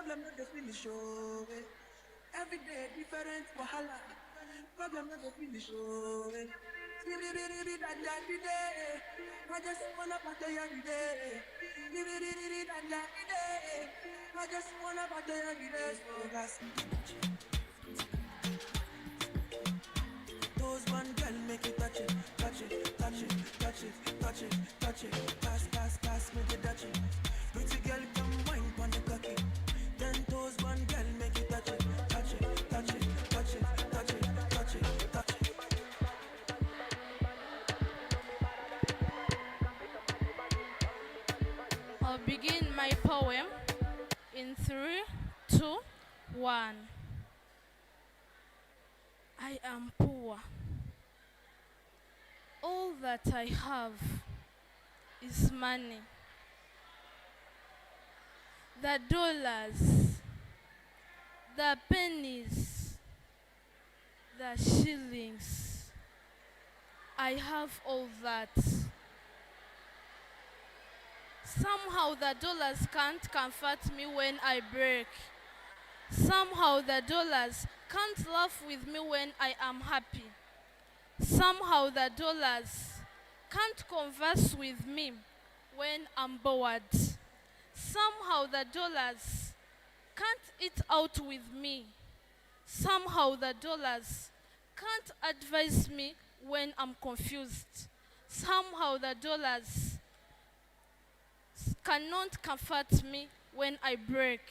Problem not the finish, oh. Every day different wahala. Problem not the finish, oh. I just wanna party every day. I just wanna party every day. So that's those one girl make you touch it, touch it, touch it, touch it, touch it, touch it, pass, pass, pass, make you touch it. Pretty girl come wine pon the cocky. Then those one girl make you touch it, touch it, touch it, touch it, touch it, touch it, touch it. I'll begin my poem in 3, 2, 1. I am poor. All that I have is money. The dollars, the pennies, the shillings. I have all that. Somehow the dollars can't comfort me when I break. Somehow the dollars can't laugh with me when I am happy. Somehow the dollars can't converse with me when I'm bored. Somehow the dollars can't eat out with me. Somehow the dollars can't advise me when I'm confused. Somehow the dollars cannot comfort me when I break.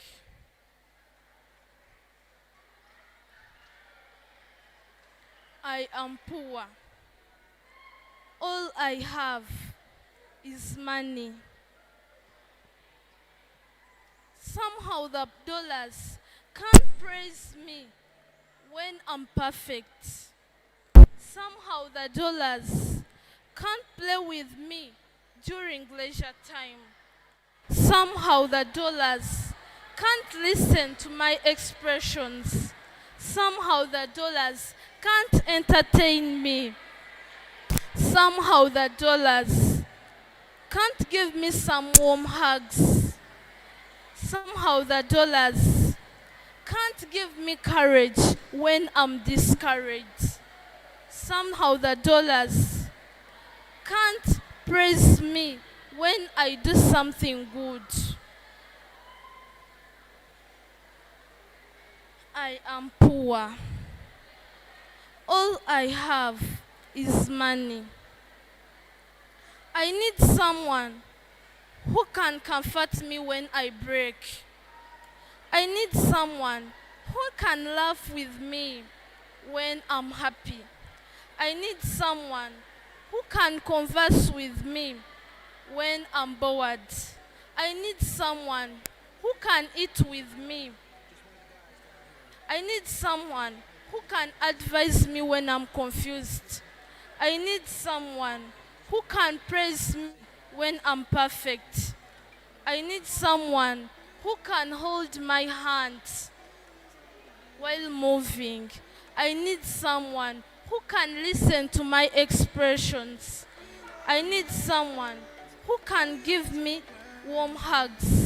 I am poor. All I have is money. Somehow the dollars can't praise me when I'm perfect. Somehow the dollars can't play with me during leisure time. Somehow the dollars can't listen to my expressions. Somehow the dollars can't entertain me. Somehow the dollars can't give me some warm hugs. Somehow the dollars can't give me courage when I'm discouraged. Somehow the dollars can't praise me when I do something good. I am poor. All I have is money. I need someone who can comfort me when I break. I need someone who can laugh with me when I'm happy. I need someone who can converse with me when I'm bored. I need someone who can eat with me. I need someone who can advise me when I'm confused. I need someone who can praise me when I'm perfect. I need someone who can hold my hand while moving. I need someone who can listen to my expressions. I need someone who can give me warm hugs.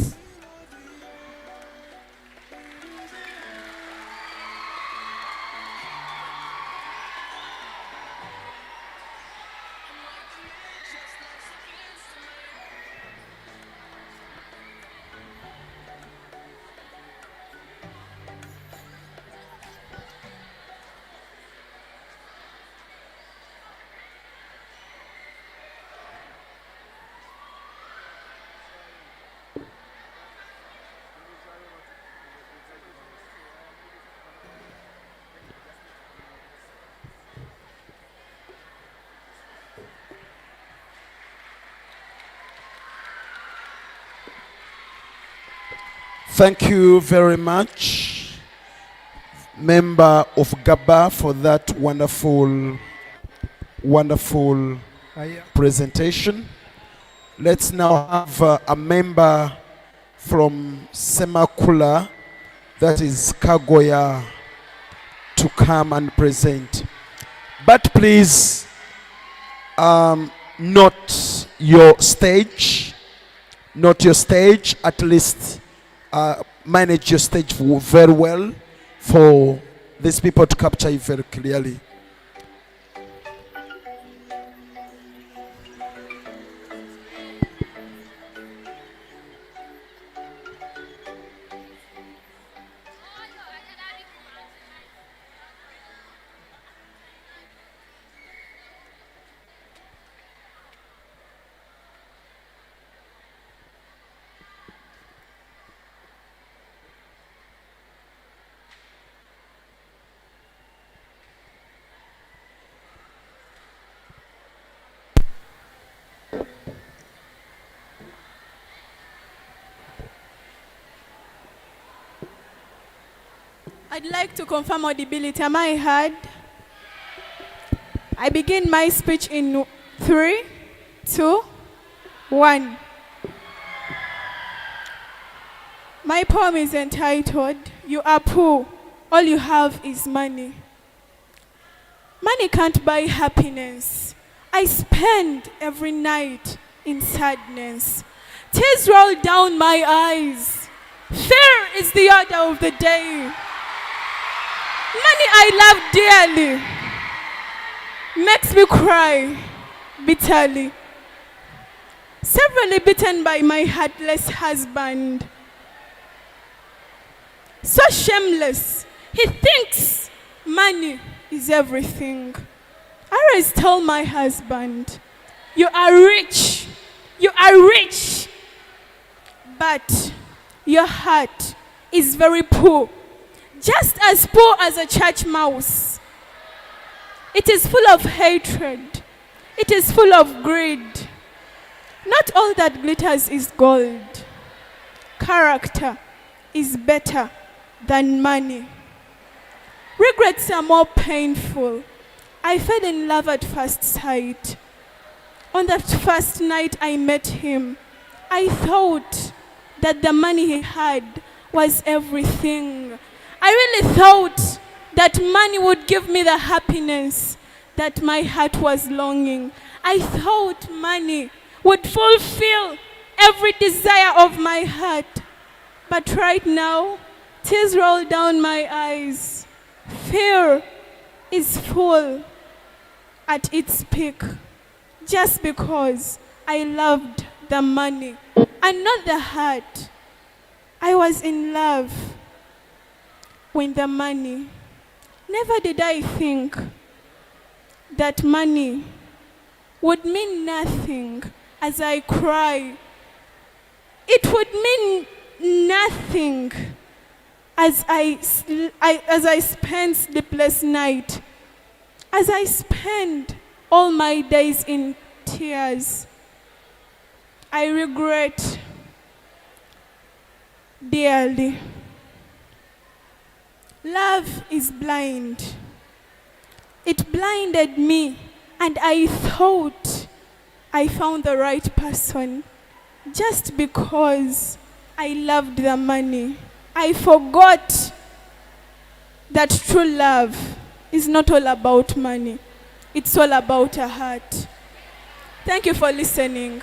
Thank you very much, member of GABA, for that wonderful presentation. Let's now have a member from Semakula, that is Kagoya, to come and present. But please, not your stage, at least manage your stage very well for these people to capture you very clearly. I'd like to confirm audibility. Am I heard? I begin my speech in 3, 2, 1. My poem is entitled, You Are Poor, All You Have Is Money. Money can't buy happiness. I spend every night in sadness. Tears roll down my eyes. Fear is the order of the day. Money I love dearly makes me cry bitterly. Severely beaten by my heartless husband. So shameless, he thinks money is everything. I always tell my husband, you are rich, but your heart is very poor. Just as poor as a church mouse. It is full of hatred. It is full of greed. Not all that glitters is gold. Character is better than money. Regrets are more painful. I fell in love at first sight. On that first night I met him, I thought that the money he had was everything. I really thought that money would give me the happiness that my heart was longing. I thought money would fulfill every desire of my heart. But right now, tears roll down my eyes. Fear is full at its peak just because I loved the money and not the heart. I was in love with the money. Never did I think that money would mean nothing as I cry. It would mean nothing as I spend sleepless night, as I spend all my days in tears. I regret dearly. Love is blind. It blinded me, and I thought I found the right person just because I loved the money. I forgot that true love is not all about money. It's all about a heart. Thank you for listening.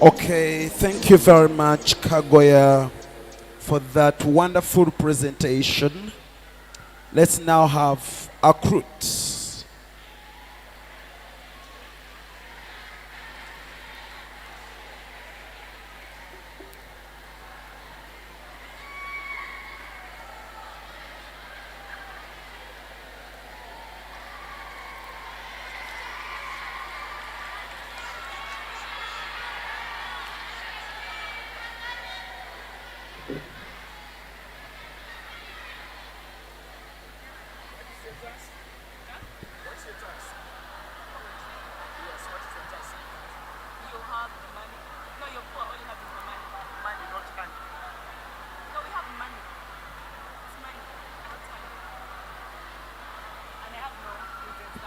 Okay, thank you very much, Kagoya, for that wonderful presentation. Let's now have What's your task? Yes, what is the task? You have the money. No, you're poor. All you have is the money. Money, not money. No, we have money. It's money. Not money. And I have no interest.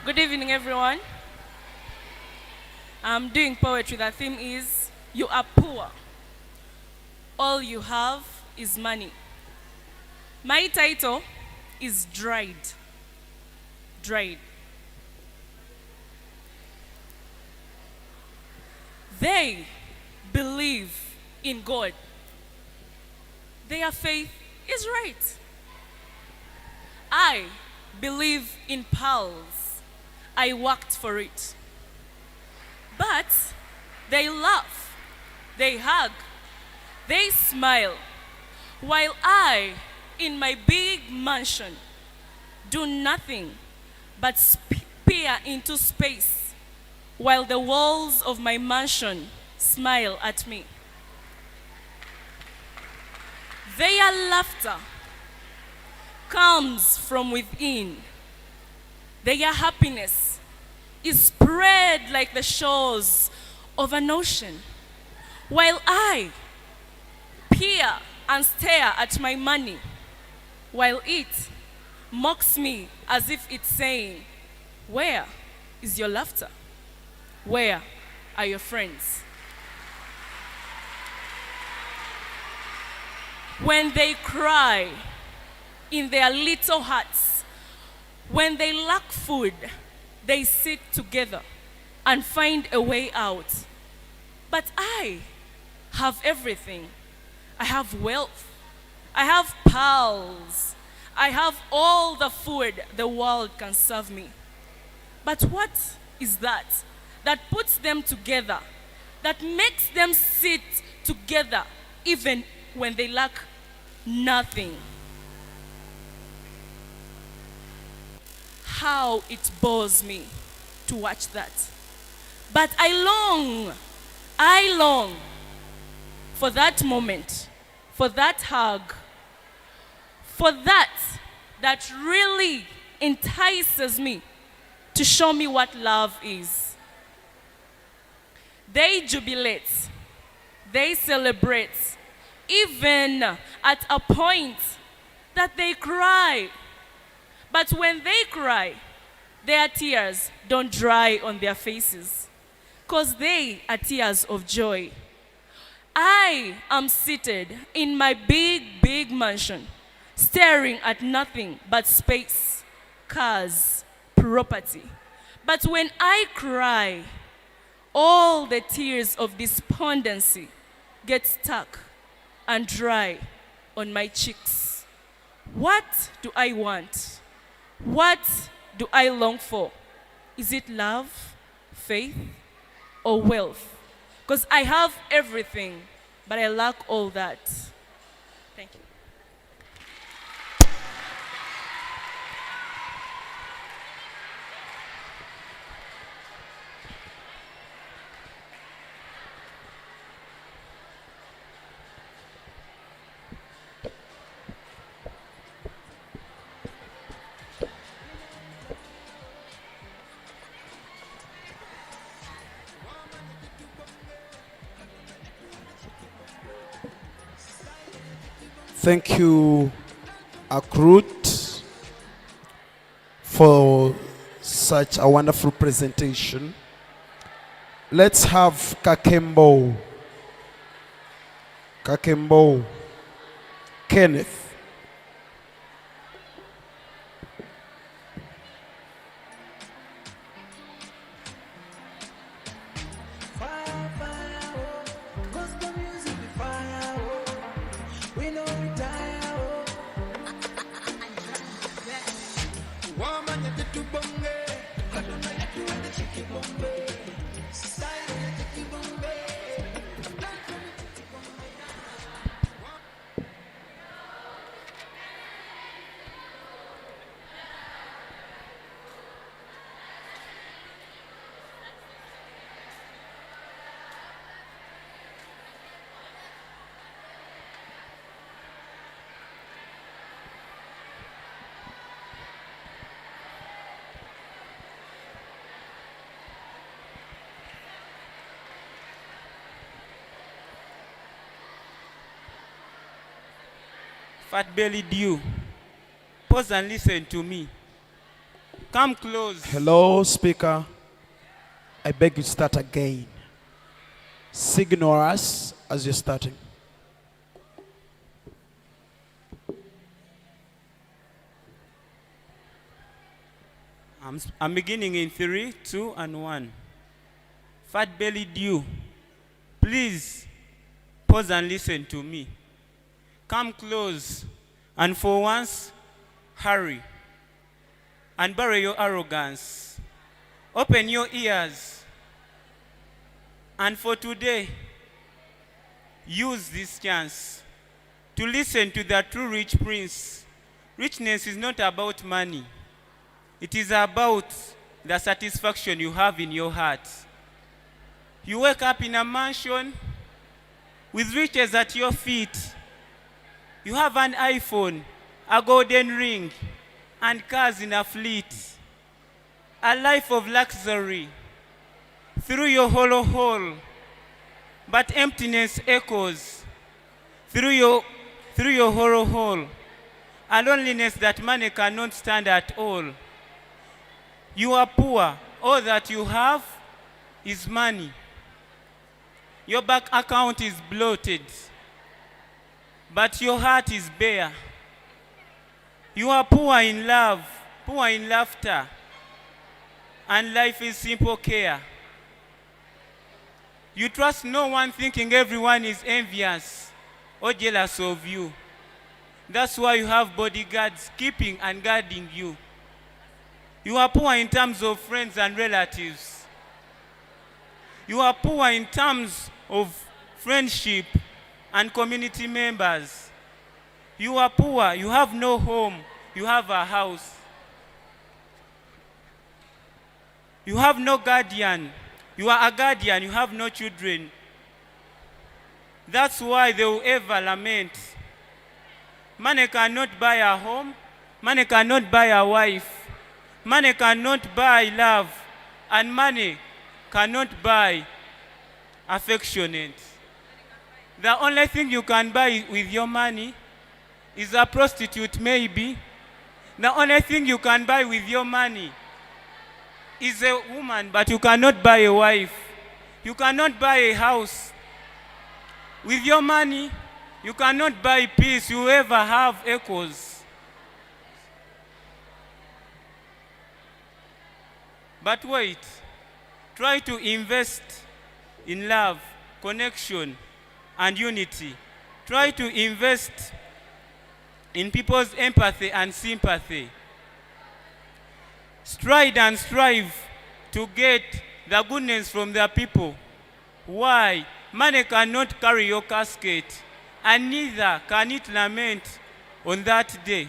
Good evening, everyone. I'm doing poetry. The theme is You Are Poor. All you have is money. My title is Dried. Dried. They believe in God. Their faith is right. I believe in pearls. I worked for it. But they laugh, they hug, they smile, while I, in my big mansion, do nothing but peer into space, while the walls of my mansion smile at me. Their laughter comes from within. Their happiness is spread like the shores of an ocean, while I peer and stare at my money, while it mocks me as if it's saying, "Where is your laughter? Where are your friends?" When they cry in their little huts, when they lack food, they sit together and find a way out. But I have everything. I have wealth. I have pearls. I have all the food the world can serve me. But what is that puts them together, that makes them sit together even when they lack nothing? How it bores me to watch that. But I long for that moment, for that hug, for that really entices me to show me what love is. They jubilate, they celebrate, even at a point that they cry. But when they cry, their tears don't dry on their faces, because they are tears of joy. I am seated in my big mansion, staring at nothing but space, cars, property. But when I cry, all the tears of despondency get stuck and dry on my cheeks. What do I want? What do I long for? Is it love, faith, or wealth? Because I have everything, but I lack all that. Thank you. Thank you, Akrut, for such a wonderful presentation. Let's have Kakembo. Kenneth. Fire, fire, oh. Gospel music be fire, oh. We know we die, oh. Woman, you get to bonge. Kaduna, you do the chicky bonge. Fat-bellied you. Pause and listen to me. Come close. Hello, speaker. I beg you start again. Signal us as you're starting. I'm beginning in 3, 2, and 1. Fat-bellied you. Please pause and listen to me. Come close, and for once, hurry. And bury your arrogance. Open your ears. And for today, use this chance to listen to the true rich prince. Richness is not about money. It is about the satisfaction you have in your heart. You wake up in a mansion with riches at your feet. You have an iPhone, a golden ring, and cars in a fleet. A life of luxury through your hollow hole, but emptiness echoes through your hollow hole. A loneliness that money cannot stand at all. You are poor. All that you have is money. Your bank account is bloated, but your heart is bare. You are poor in love, poor in laughter, and life is simple care. You trust no one, thinking everyone is envious or jealous of you. That's why you have bodyguards keeping and guarding you. You are poor in terms of friends and relatives. You are poor in terms of friendship and community members. You are poor, you have no home, you have a house. You have no guardian. You are a guardian, you have no children. That's why they will ever lament. Money cannot buy a home, money cannot buy a wife. Money cannot buy love, and money cannot buy affectionate. The only thing you can buy with your money is a prostitute, maybe. The only thing you can buy with your money is a woman, but you cannot buy a wife. You cannot buy a house. With your money, you cannot buy peace. You ever have echoes. But wait, try to invest in love, connection, and unity. Try to invest in people's empathy and sympathy. Stride and strive to get the goodness from the people. Why? Money cannot carry your casket, and neither can it lament on that day.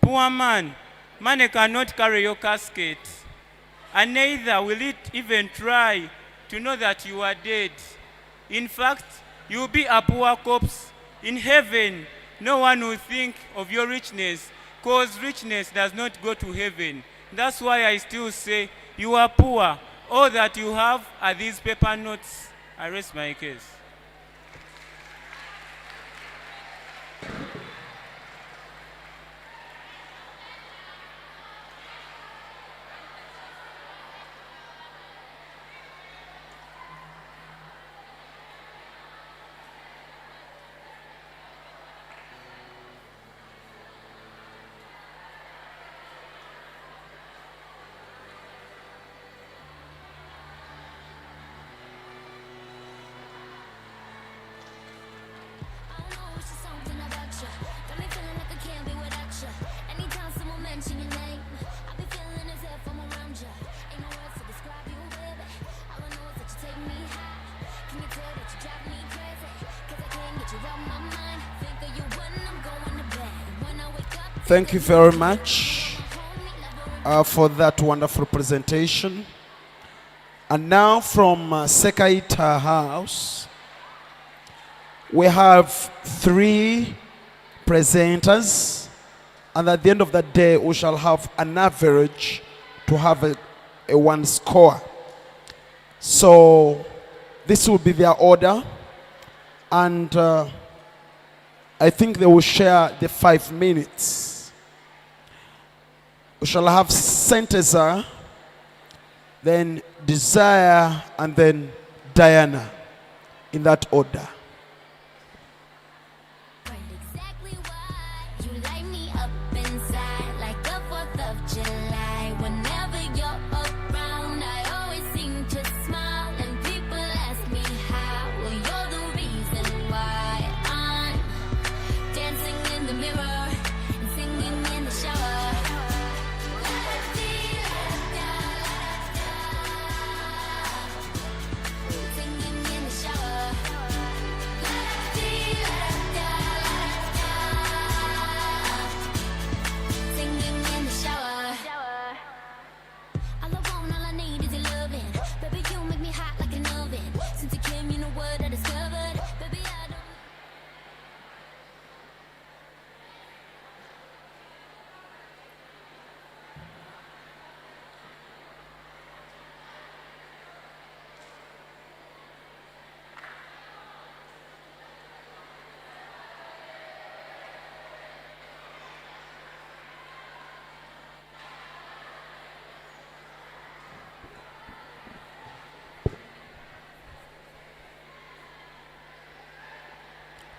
Poor man, money cannot carry your casket, and neither will it even try to know that you are dead. In fact, you will be a poor corpse. In heaven, no one will think of your richness, because richness does not go to heaven. That's why I still say you are poor. All that you have are these paper notes. I rest my case. Thank you very much for that wonderful presentation. And now from Sekaita House, we have 3 presenters, and at the end of the day, we shall have an average to have a 1 score. So this will be their order, and I think they will share the 5 minutes. We shall have Senteza, then Desire, and then Diana, in that order. Exactly why you light me up inside like the 4th of July. Whenever you're around, I always seem to smile, and people ask me how. Well, you're the reason why I'm dancing in the mirror and singing in the shower. Singing in the shower. Singing in the shower. All I want, all I need is your loving. Baby, you make me hot like an oven. Since you came, you know what I discovered. Baby, I don't.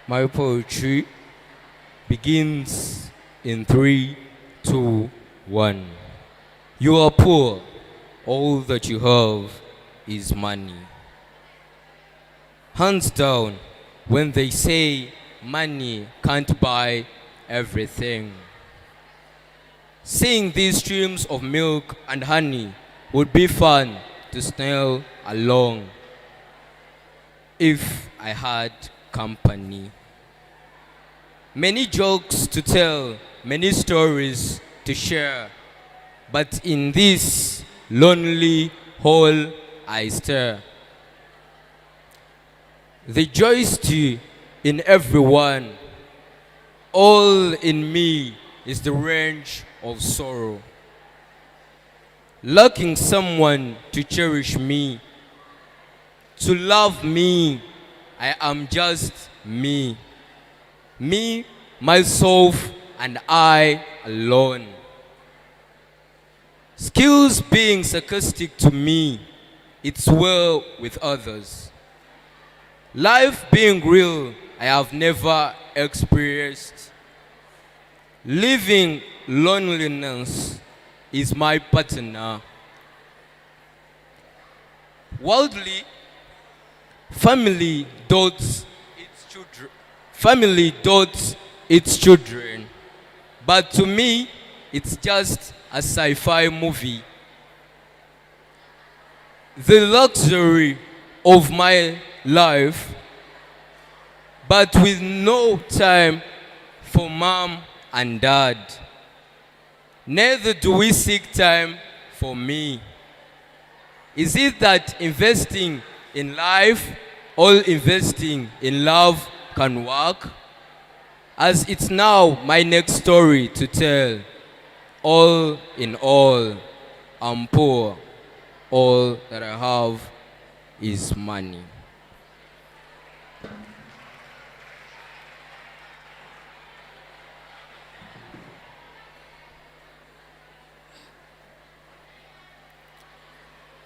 My poetry begins in 3, 2, 1. You are poor. All that you have is money. Hands down when they say money can't buy everything. Seeing these streams of milk and honey would be fun to snail along if I had company. Many jokes to tell, many stories to share, but in this lonely hole I stare. The joy in everyone, all in me is the range of sorrow. Lacking someone to cherish me, to love me, I am just me. Me, myself, and I alone. Skills being sarcastic to me, it's well with others. Life being real, I have never experienced. Living loneliness is my partner. Worldly, family dotes its children, but to me, it's just a sci-fi movie. The luxury of my life, but with no time for mom and dad. Neither do we seek time for me. Is it that investing in life or investing in love can work? As it's now my next story to tell. All in all, I'm poor. All that I have is money.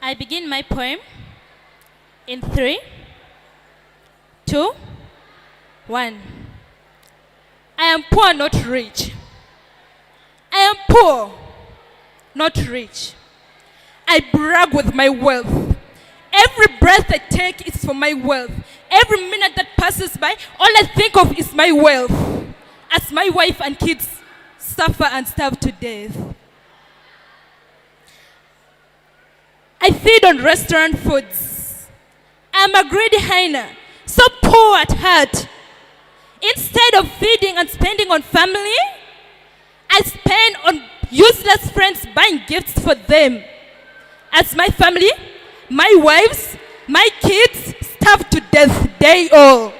I begin my poem in 3, 2, 1. I am poor, not rich. I am poor, not rich. I brag with my wealth. Every breath I take is for my wealth. Every minute that passes by, all I think of is my wealth. As my wife and kids suffer and starve to death. I feed on restaurant foods. I'm a greedy hyena, so poor at heart. Instead of feeding and spending on family, I spend on useless friends buying gifts for them. As my family, my wives, my kids starve to death, they all.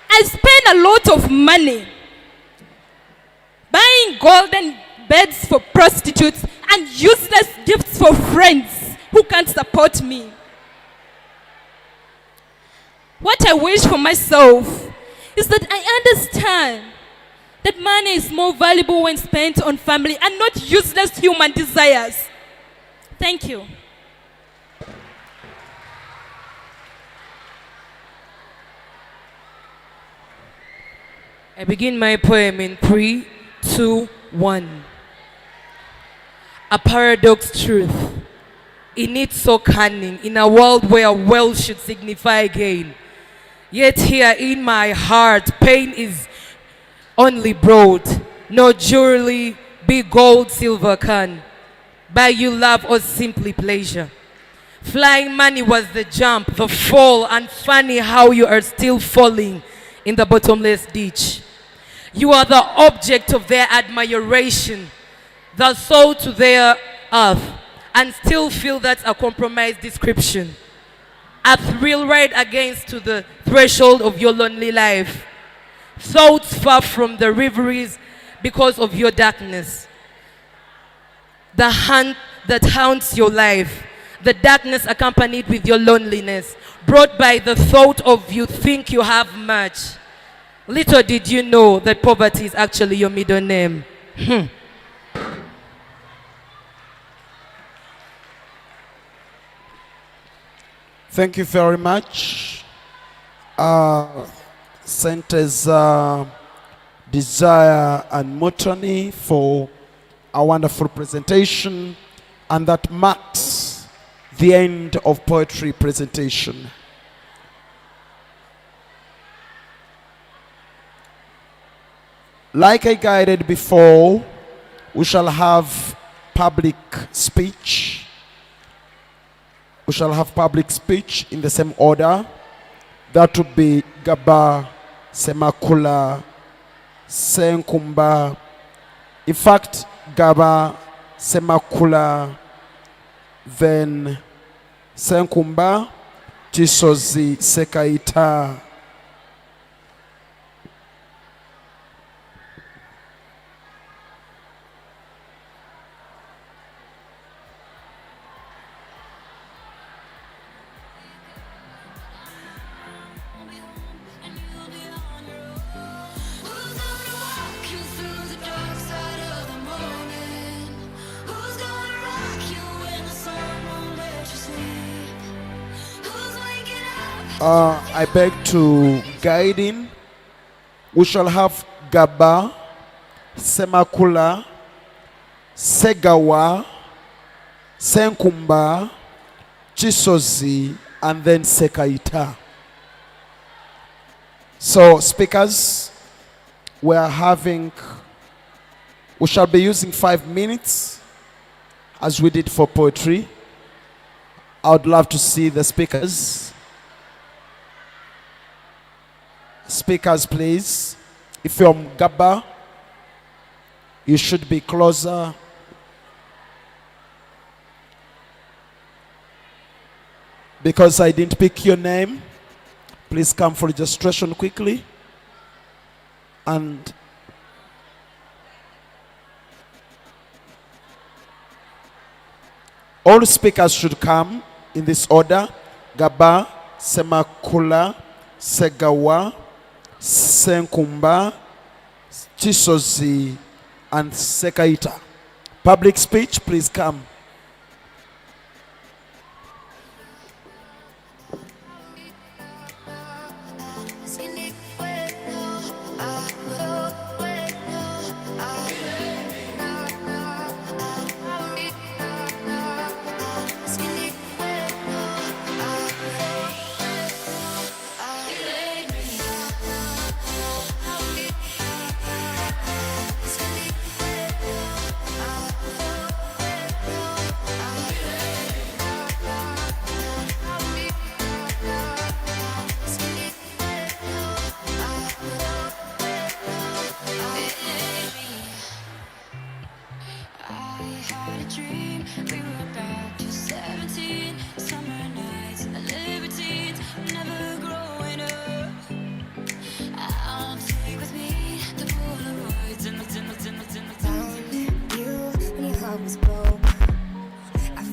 I spend a lot of money buying golden beds for prostitutes and useless gifts for friends who can't support me. What I wish for myself is that I understand that money is more valuable when spent on family and not useless human desires. Thank you. I begin my poem in 3, 2, 1. A paradox truth. In it so cunning, in a world where wealth should signify gain. Yet here in my heart, pain is only broad. No jewelry, be gold, silver can buy you love or simply pleasure. Flying money was the jump, the fall, and funny how you are still falling in the bottomless ditch. You are the object of their admiration, the soul to their earth, and still feel that's a compromised description. A thrill right against to the threshold of your lonely life. Thoughts far from the reveries because of your darkness. The hunt that haunts your life. The darkness accompanied with your loneliness. Brought by the thought of you think you have much. Little did you know that poverty is actually your middle name. Thank you very much. Centers Desire and Mutoni for a wonderful presentation, and that marks the end of poetry presentation. Like I guided before, we shall have public speech. We shall have public speech in the same order. That would be Gaba, Semakula, Senkumba. In fact, Gaba, Semakula, then Senkumba, Chisozi, Sekaita. I beg to guide in. We shall have Gaba, Semakula, Segawa, Senkumba, Chisozi, and then Sekaita. So, speakers, we shall be using 5 minutes as we did for poetry. I would love to see the speakers. Speakers, please. If you're Gaba, you should be closer. Because I didn't pick your name, please come for registration quickly. And all speakers should come in this order: Gaba, Semakula, Segawa, Senkumba, Chisozi, and Sekaita. Public speech, please come.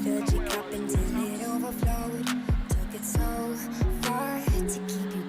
Filled your cup until it overflowed. Took it so far to keep you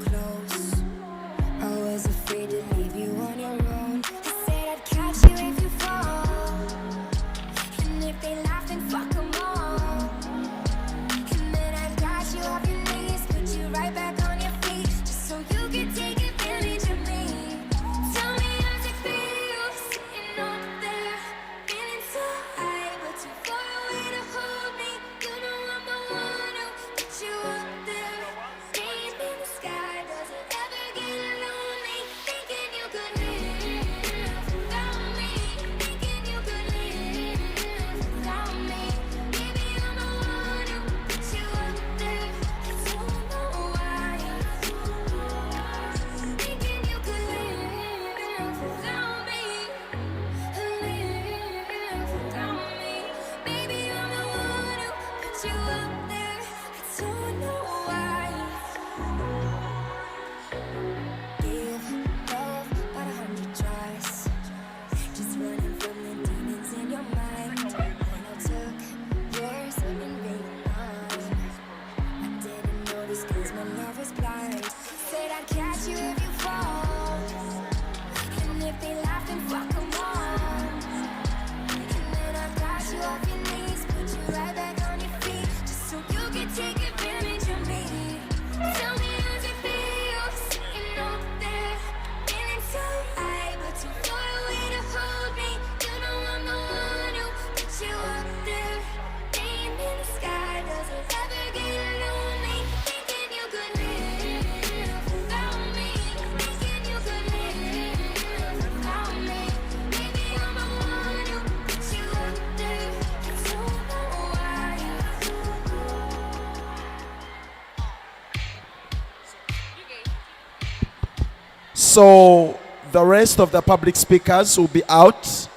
So the rest of the public speakers will be out.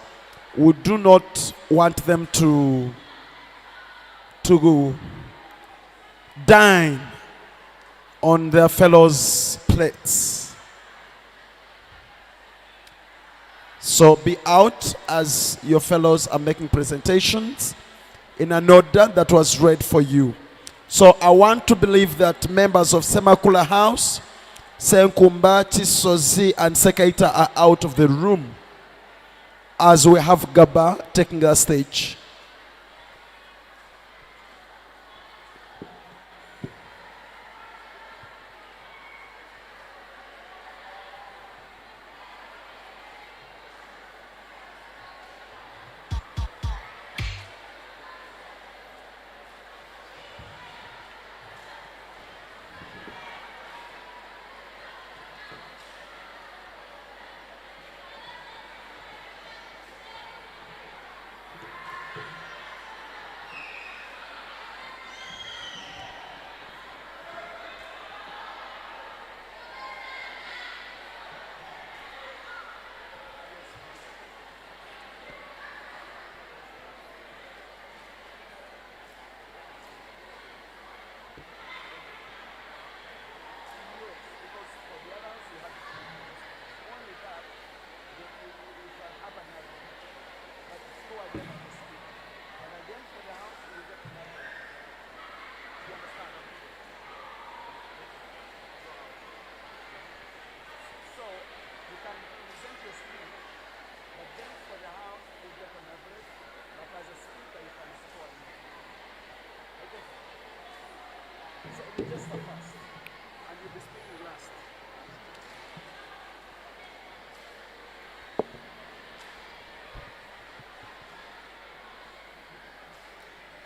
We do not want them to dine on their fellows' plates. So be out as your fellows are making presentations in an order that was read for you. So I want to believe that members of Semakula House, Senkumba, Chisozi, and Sekaita are out of the room as we have Gaba taking the stage.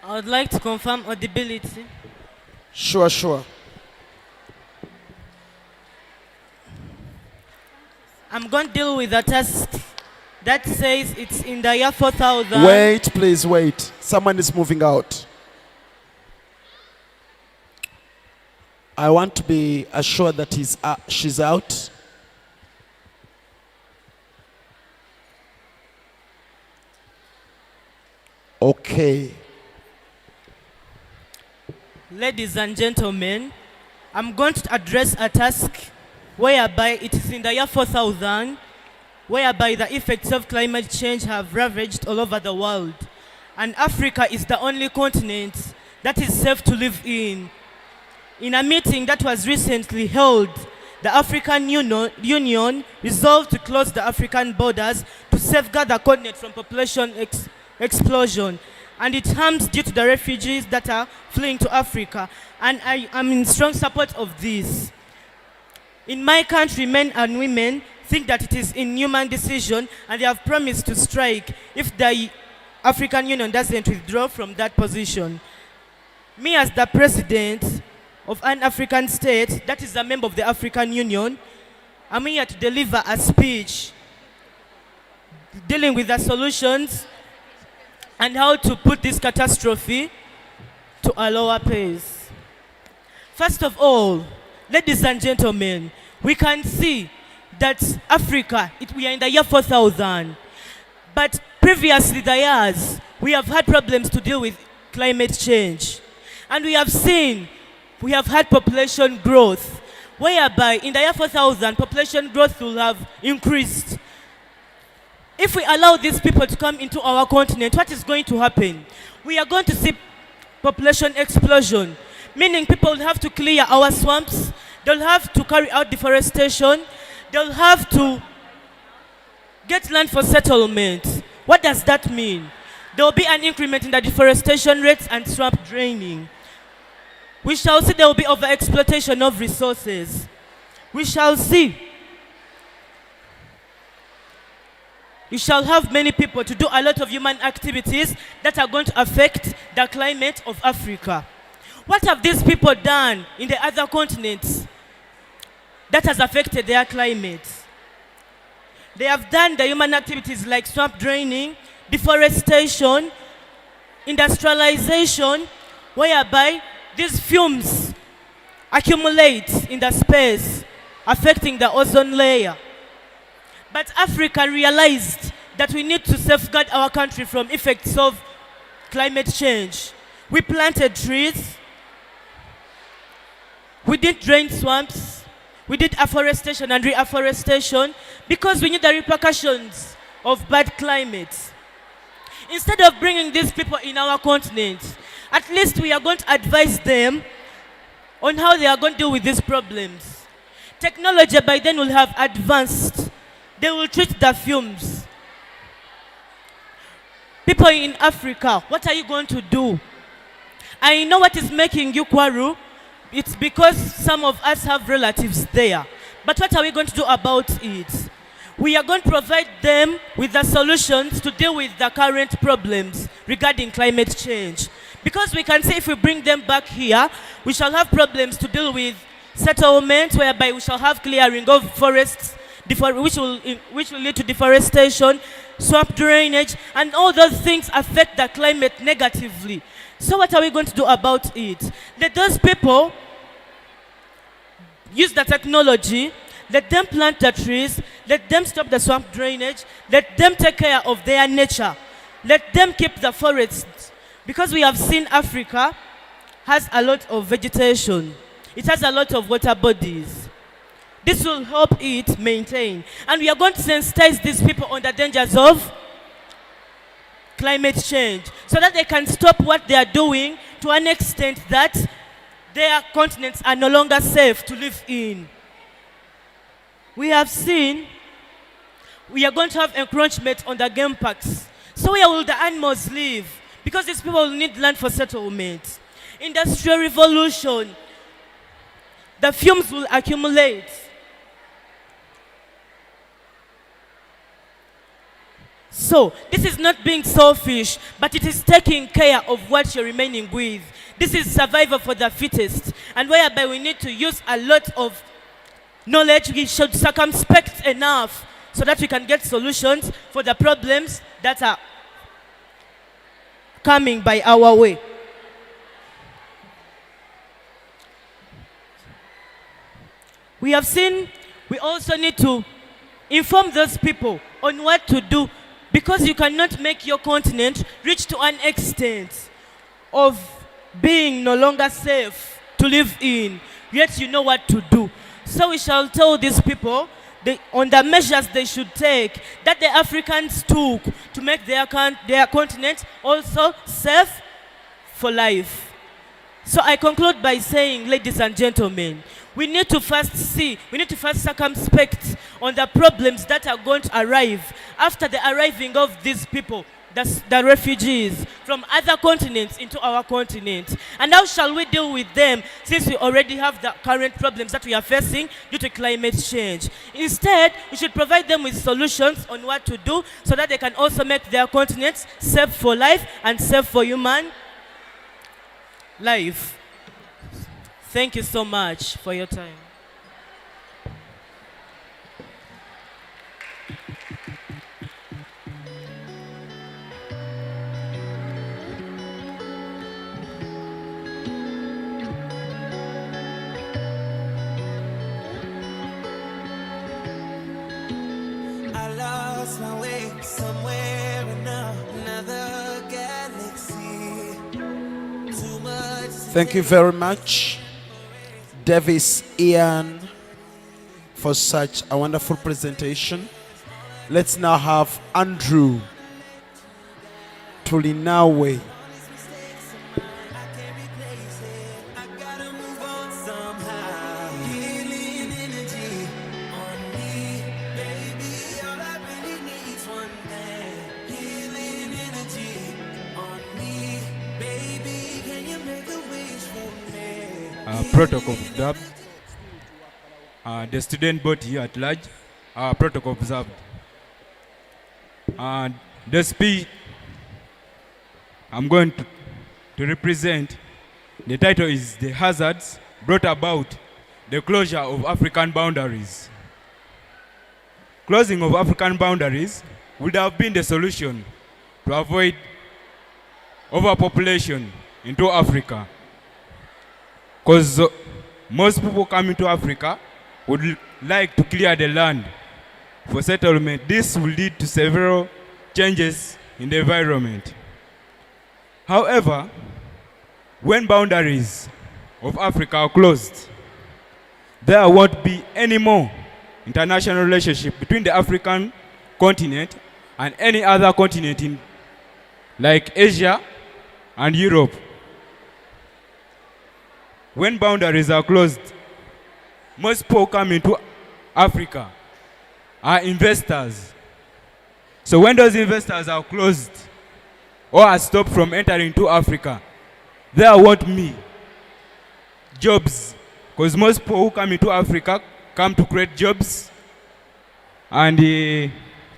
I would like to confirm audibility. Sure. I'm going to deal with a task that says it's in the year 4000. Wait, please wait. Someone is moving out. I want to be assured that she's out. Okay. Ladies and gentlemen, I'm going to address a task whereby it is in the year 4000, whereby the effects of climate change have ravaged all over the world. And Africa is the only continent that is safe to live in. In a meeting that was recently held, the African Union resolved to close the African borders to safeguard the continent from population explosion and its harms due to the refugees that are fleeing to Africa. And I am in strong support of this. In my country, men and women think that it is an inhuman decision, and they have promised to strike if the African Union doesn't withdraw from that position. Me, as the president of an African state that is a member of the African Union, I'm here to deliver a speech dealing with the solutions and how to put this catastrophe to a lower pace. First of all, ladies and gentlemen, we can see that Africa, we are in the year 4000, but previously the years, we have had problems to deal with climate change. And we have seen, we have had population growth, whereby in the year 4000, population growth will have increased. If we allow these people to come into our continent, what is going to happen? We are going to see population explosion, meaning people will have to clear our swamps, they'll have to carry out deforestation, they'll have to get land for settlement. What does that mean? There will be an increment in the deforestation rates and swamp draining. We shall see there will be overexploitation of resources. We shall see. You shall have many people to do a lot of human activities that are going to affect the climate of Africa. What have these people done in the other continents that has affected their climate? They have done the human activities like swamp draining, deforestation, industrialization, whereby these fumes accumulate in the space affecting the ozone layer. But Africa realized that we need to safeguard our country from effects of climate change. We planted trees, we did drain swamps, we did afforestation and reforestation because we knew the repercussions of bad climate. Instead of bringing these people in our continent, at least we are going to advise them on how they are going to deal with these problems. Technology by then will have advanced. They will treat the fumes. People in Africa, what are you going to do? I know what is making you quarrel. It's because some of us have relatives there. But what are we going to do about it? We are going to provide them with the solutions to deal with the current problems regarding climate change. Because we can say if we bring them back here, we shall have problems to deal with settlement, whereby we shall have clearing of forests, which will lead to deforestation, swamp drainage, and all those things affect the climate negatively. So what are we going to do about it? Let those people use the technology, let them plant the trees, let them stop the swamp drainage, let them take care of their nature, let them keep the forests. Because we have seen Africa has a lot of vegetation. It has a lot of water bodies. This will help it maintain. And we are going to sensitize these people on the dangers of climate change so that they can stop what they are doing to an extent that their continents are no longer safe to live in. We have seen we are going to have encroachment on the game parks. So where will the animals live? Because these people will need land for settlement. Industrial revolution, the fumes will accumulate. So, this is not being selfish, but it is taking care of what you're remaining with. This is survival for the fittest, and whereby we need to use a lot of knowledge. We should circumspect enough so that we can get solutions for the problems that are coming by our way. We have seen we also need to inform those people on what to do, because you cannot make your continent reach to an extent of being no longer safe to live in, yet you know what to do. So we shall tell these people on the measures they should take that the Africans took to make their continent also safe for life. So I conclude by saying, ladies and gentlemen, we need to first circumspect on the problems that are going to arrive after the arriving of these people, the refugees from other continents into our continent. And how shall we deal with them, since we already have the current problems that we are facing due to climate change? Instead, we should provide them with solutions on what to do so that they can also make their continents safe for life and safe for human life. Thank you so much for your time. I lost my way somewhere in another galaxy. Too much. Thank you very much, Davis Ian, for such a wonderful presentation. Let's now have Andrew Tulinawe. Protocol observed. The student body here at large, protocol observed. The speech I'm going to represent, the title is The Hazards Brought About the Closure of African Boundaries. Closing of African boundaries would have been the solution to avoid overpopulation into Africa. Because most people coming to Africa would like to clear the land for settlement, this will lead to several changes in the environment. However, when boundaries of Africa are closed, there won't be any more international relationship between the African continent and any other continent in like Asia and Europe. When boundaries are closed, most people coming to Africa are investors. So when those investors are closed or are stopped from entering to Africa, there won't be jobs, because most people who come into Africa come to create jobs and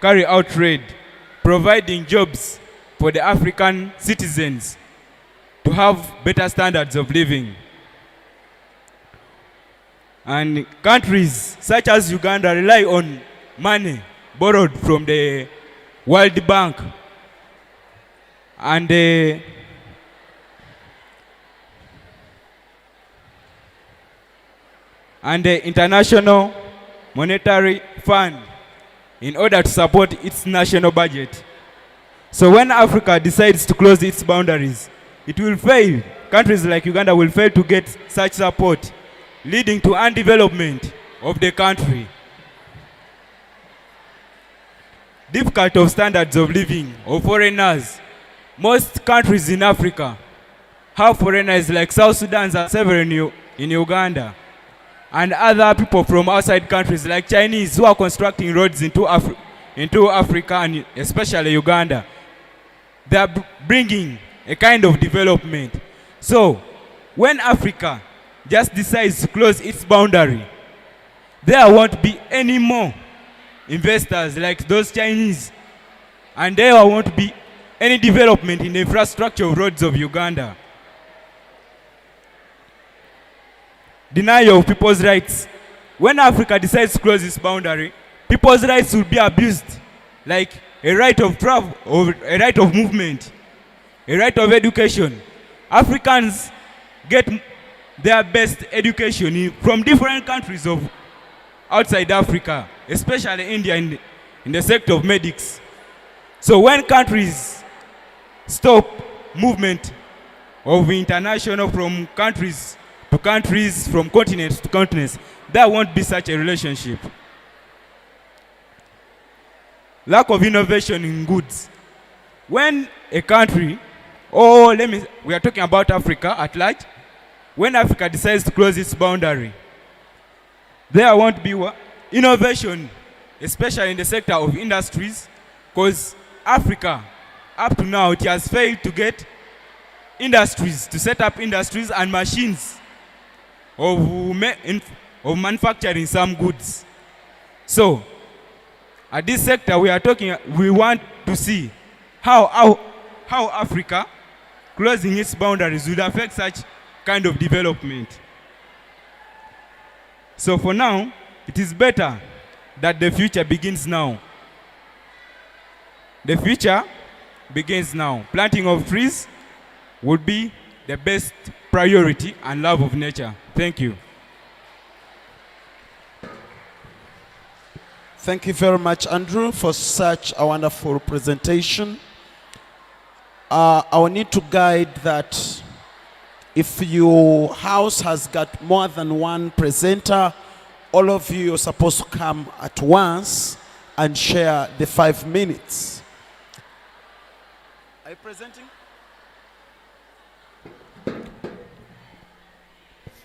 carry out trade, providing jobs for the African citizens to have better standards of living. And countries such as Uganda rely on money borrowed from the World Bank and the International Monetary Fund in order to support its national budget. So when Africa decides to close its boundaries, it will fail. Countries like Uganda will fail to get such support, leading to undevelopment of the country. Difficult of standards of living of foreigners. Most countries in Africa have foreigners like South Sudan and several in Uganda, and other people from outside countries like Chinese who are constructing roads into Africa and especially Uganda. They are bringing a kind of development. So when Africa just decides to close its boundary, there won't be any more investors like those Chinese, and there won't be any development in the infrastructure of roads of Uganda. Denial of people's rights. When Africa decides to close its boundary, people's rights will be abused, like a right of travel, or a right of movement, a right of education. Africans get their best education from different countries of outside Africa, especially India in the sector of medics. So when countries stop movement of international from countries to countries, from continents to continents, there won't be such a relationship. Lack of innovation in goods. When a country, we are talking about Africa at large, when Africa decides to close its boundary, there won't be innovation, especially in the sector of industries, because Africa, up to now, it has failed to get industries, to set up industries and machines of manufacturing some goods. So, at this sector we want to see how Africa closing its boundaries would affect such kind of development. So for now, it is better that the future begins now. The future begins now. Planting of trees would be the best priority and love of nature. Thank you. Thank you very much, Andrew, for such a wonderful presentation. I will need to guide that if your house has got more than one presenter, all of you are supposed to come at once and share the 5 minutes. Are you presenting?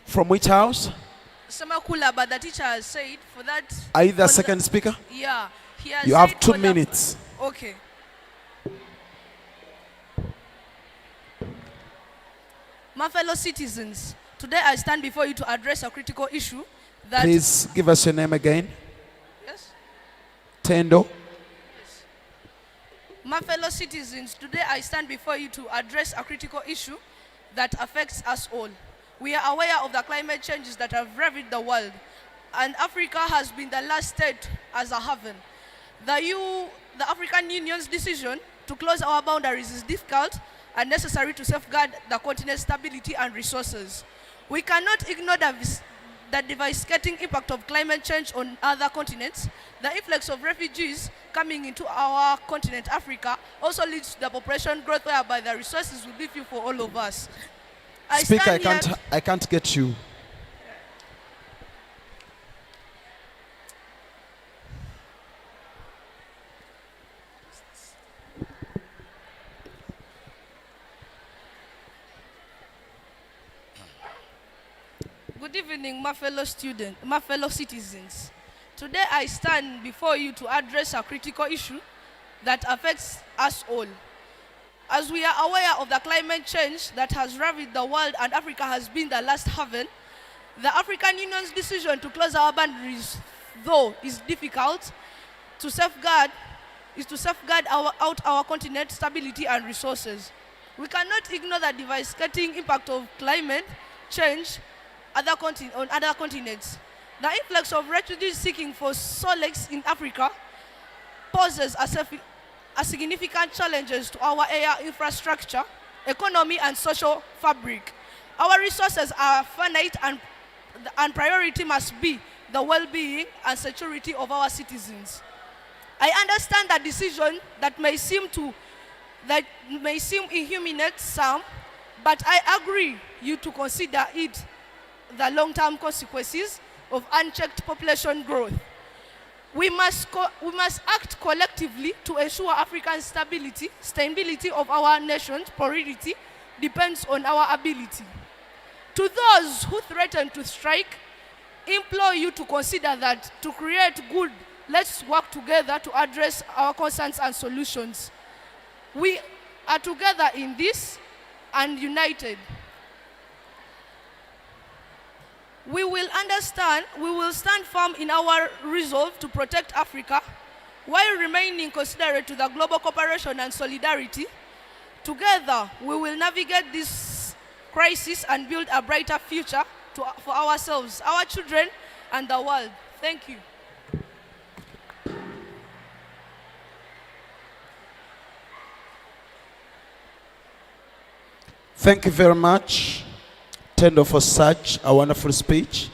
From which house? Semakula, but the teacher has said for that. Are you the second speaker? Yeah. He has You have said 2 for minutes. Okay. My fellow citizens, today I stand before you to address a critical issue that... Please give us your name again. Yes? Tendo. My fellow citizens, today I stand before you to address a critical issue that affects us all. We are aware of the climate changes that have ravaged the world, and Africa has been the last state as a haven. The African Union's decision to close our boundaries is difficult and necessary to safeguard the continent's stability and resources. We cannot ignore the the devastating impact of climate change on other continents, the influx of refugees coming into our continent, Africa, also leads to the population growth whereby the resources will be few for all of us. Speaker, stand I can't get you. Good evening, my fellow students, my fellow citizens. Today I stand before you to address a critical issue that affects us all. As we are aware of the climate change that has ravaged the world and Africa has been the last haven, the African Union's decision to close our boundaries, though is difficult, to safeguard our continent's stability and resources. We cannot ignore the devastating impact of climate change on other continents. The influx of refugees seeking for solace in Africa poses a significant challenges to our air infrastructure, economy, and social fabric. Our resources are finite, and priority must be the well-being and security of our citizens. I understand that decision that may seem inhumane some, but I agree you to consider it the long-term consequences of unchecked population growth. We must act collectively to ensure African stability of our nation's priority depends on our ability. To those who threaten to strike, implore you to consider that to create good, let's work together to address our concerns and solutions. We are together in this and united. We will stand firm in our resolve to protect Africa while remaining considerate to the global cooperation and solidarity. Together, we will navigate this crisis and build a brighter future for ourselves, our children, and the world. Thank you. Thank you very much, Tendo, for such a wonderful speech.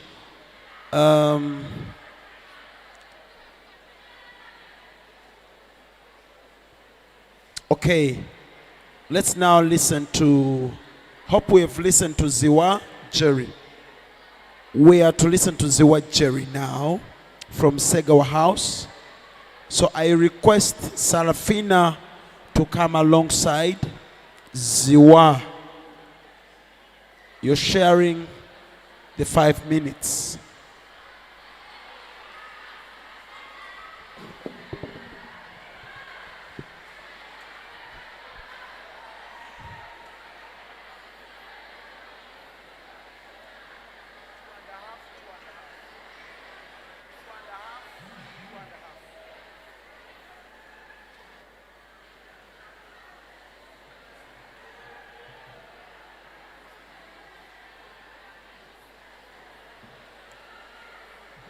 Okay, let's now listen to, hope we have listened to Ziwa Jerry. We are to listen to Ziwa Jerry now from Segawa House. So I request Sarafina to come alongside Ziwa. You're sharing the 5 minutes.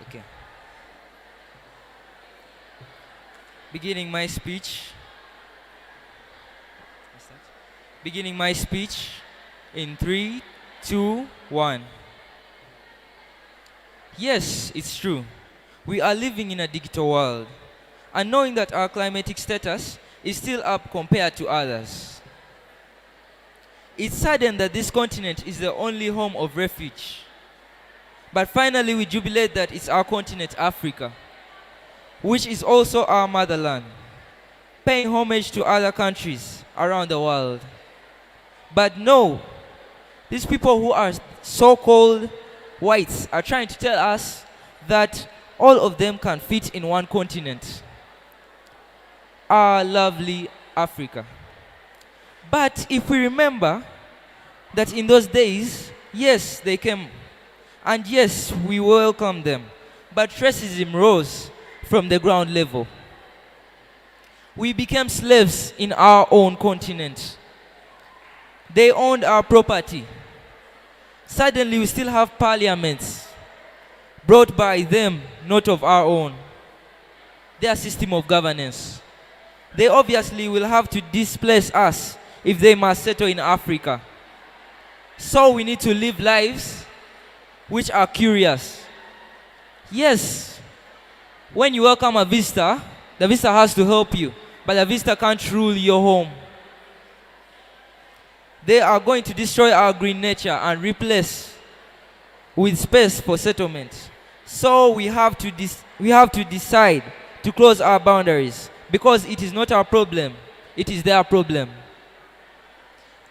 Okay. Beginning my speech. Beginning my speech in 3, 2, 1. Yes, it's true. We are living in a digital world, and knowing that our climatic status is still up compared to others. It's saddened that this continent is the only home of refuge. But finally, we jubilate that it's our continent, Africa, which is also our motherland, paying homage to other countries around the world. But no, these people who are so-called whites are trying to tell us that all of them can fit in one continent, our lovely Africa. But if we remember that in those days, yes, they came, and yes, we welcome them, but racism rose from the ground level. We became slaves in our own continent. They owned our property. Suddenly, we still have parliaments brought by them, not of our own. Their system of governance. They obviously will have to displace us if they must settle in Africa. So we need to live lives which are curious. Yes, when you welcome a visitor, the visitor has to help you, but the visitor can't rule your home. They are going to destroy our green nature and replace with space for settlement. So we have to decide to close our boundaries, because it is not our problem, it is their problem.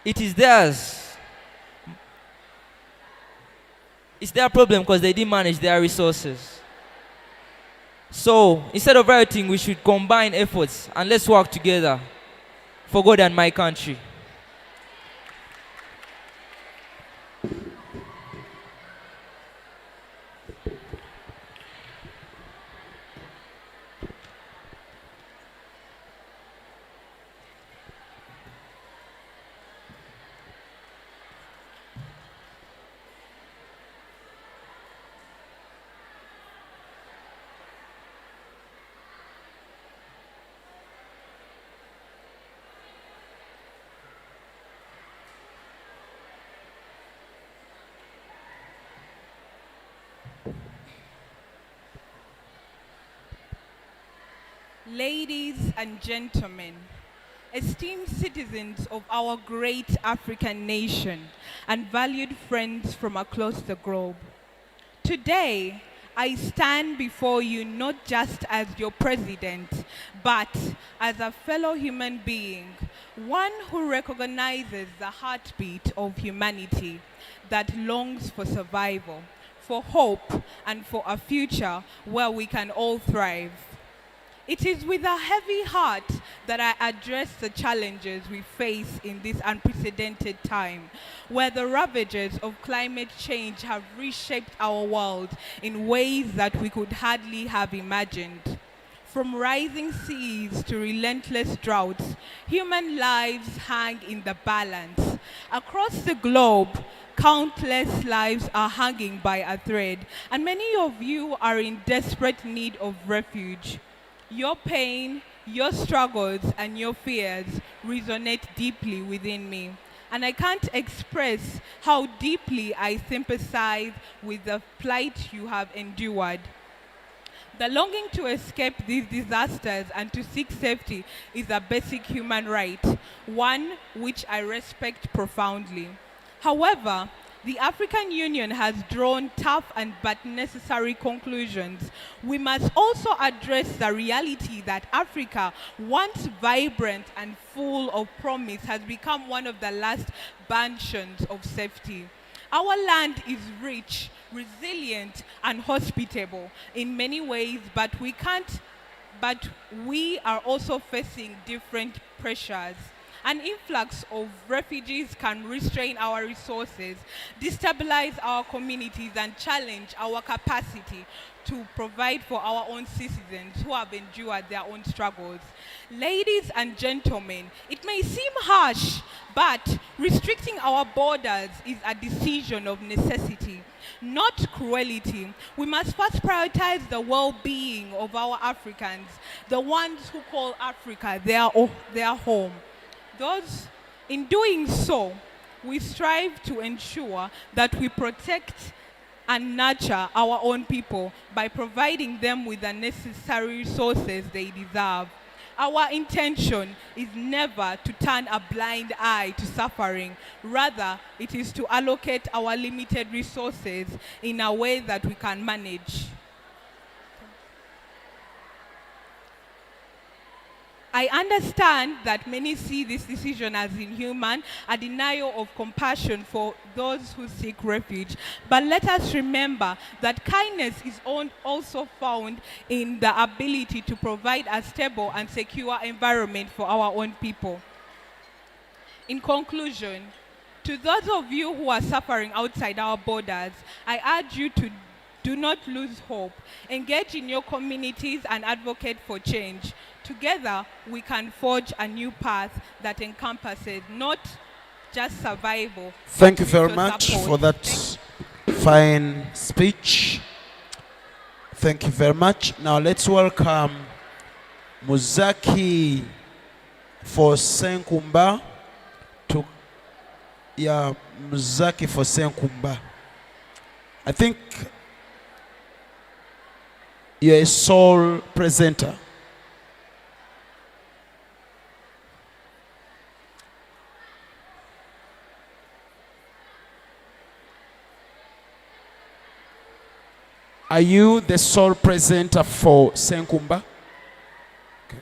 It is theirs. It's their problem because they didn't manage their resources. So instead of rioting, we should combine efforts and let's work together for God and my country. Ladies and gentlemen, esteemed citizens of our great African nation and valued friends from across the globe, today I stand before you not just as your president, but as a fellow human being, one who recognizes the heartbeat of humanity that longs for survival, for hope, and for a future where we can all thrive. It is with a heavy heart that I address the challenges we face in this unprecedented time, where the ravages of climate change have reshaped our world in ways that we could hardly have imagined. From rising seas to relentless droughts, human lives hang in the balance. Across the globe, countless lives are hanging by a thread, and many of you are in desperate need of refuge. Your pain, your struggles, and your fears resonate deeply within me. And I can't express how deeply I sympathize with the plight you have endured. The longing to escape these disasters and to seek safety is a basic human right, one which I respect profoundly. However, the African Union has drawn tough but necessary conclusions. We must also address the reality that Africa, once vibrant and full of promise, has become one of the last bastions of safety. Our land is rich, resilient, and hospitable in many ways, but we are also facing different pressures. An influx of refugees can restrain our resources, destabilize our communities, and challenge our capacity to provide for our own citizens who have endured their own struggles. Ladies and gentlemen, it may seem harsh, but restricting our borders is a decision of necessity, not cruelty. We must first prioritize the well-being of our Africans, the ones who call Africa their home. In doing so, we strive to ensure that we protect and nurture our own people by providing them with the necessary resources they deserve. Our intention is never to turn a blind eye to suffering. Rather, it is to allocate our limited resources in a way that we can manage. I understand that many see this decision as inhuman, a denial of compassion for those who seek refuge. But let us remember that kindness is also found in the ability to provide a stable and secure environment for our own people. In conclusion, to those of you who are suffering outside our borders, I urge you to do not lose hope. Engage in your communities and advocate for change. Together, we can forge a new path that encompasses not just survival. Thank you very much for that fine speech. Thank you very much. Now let's welcome Muzaki for Senkumba to Muzaki for Senkumba. I think you're a sole presenter. Are you the sole presenter for Senkumba? Okay.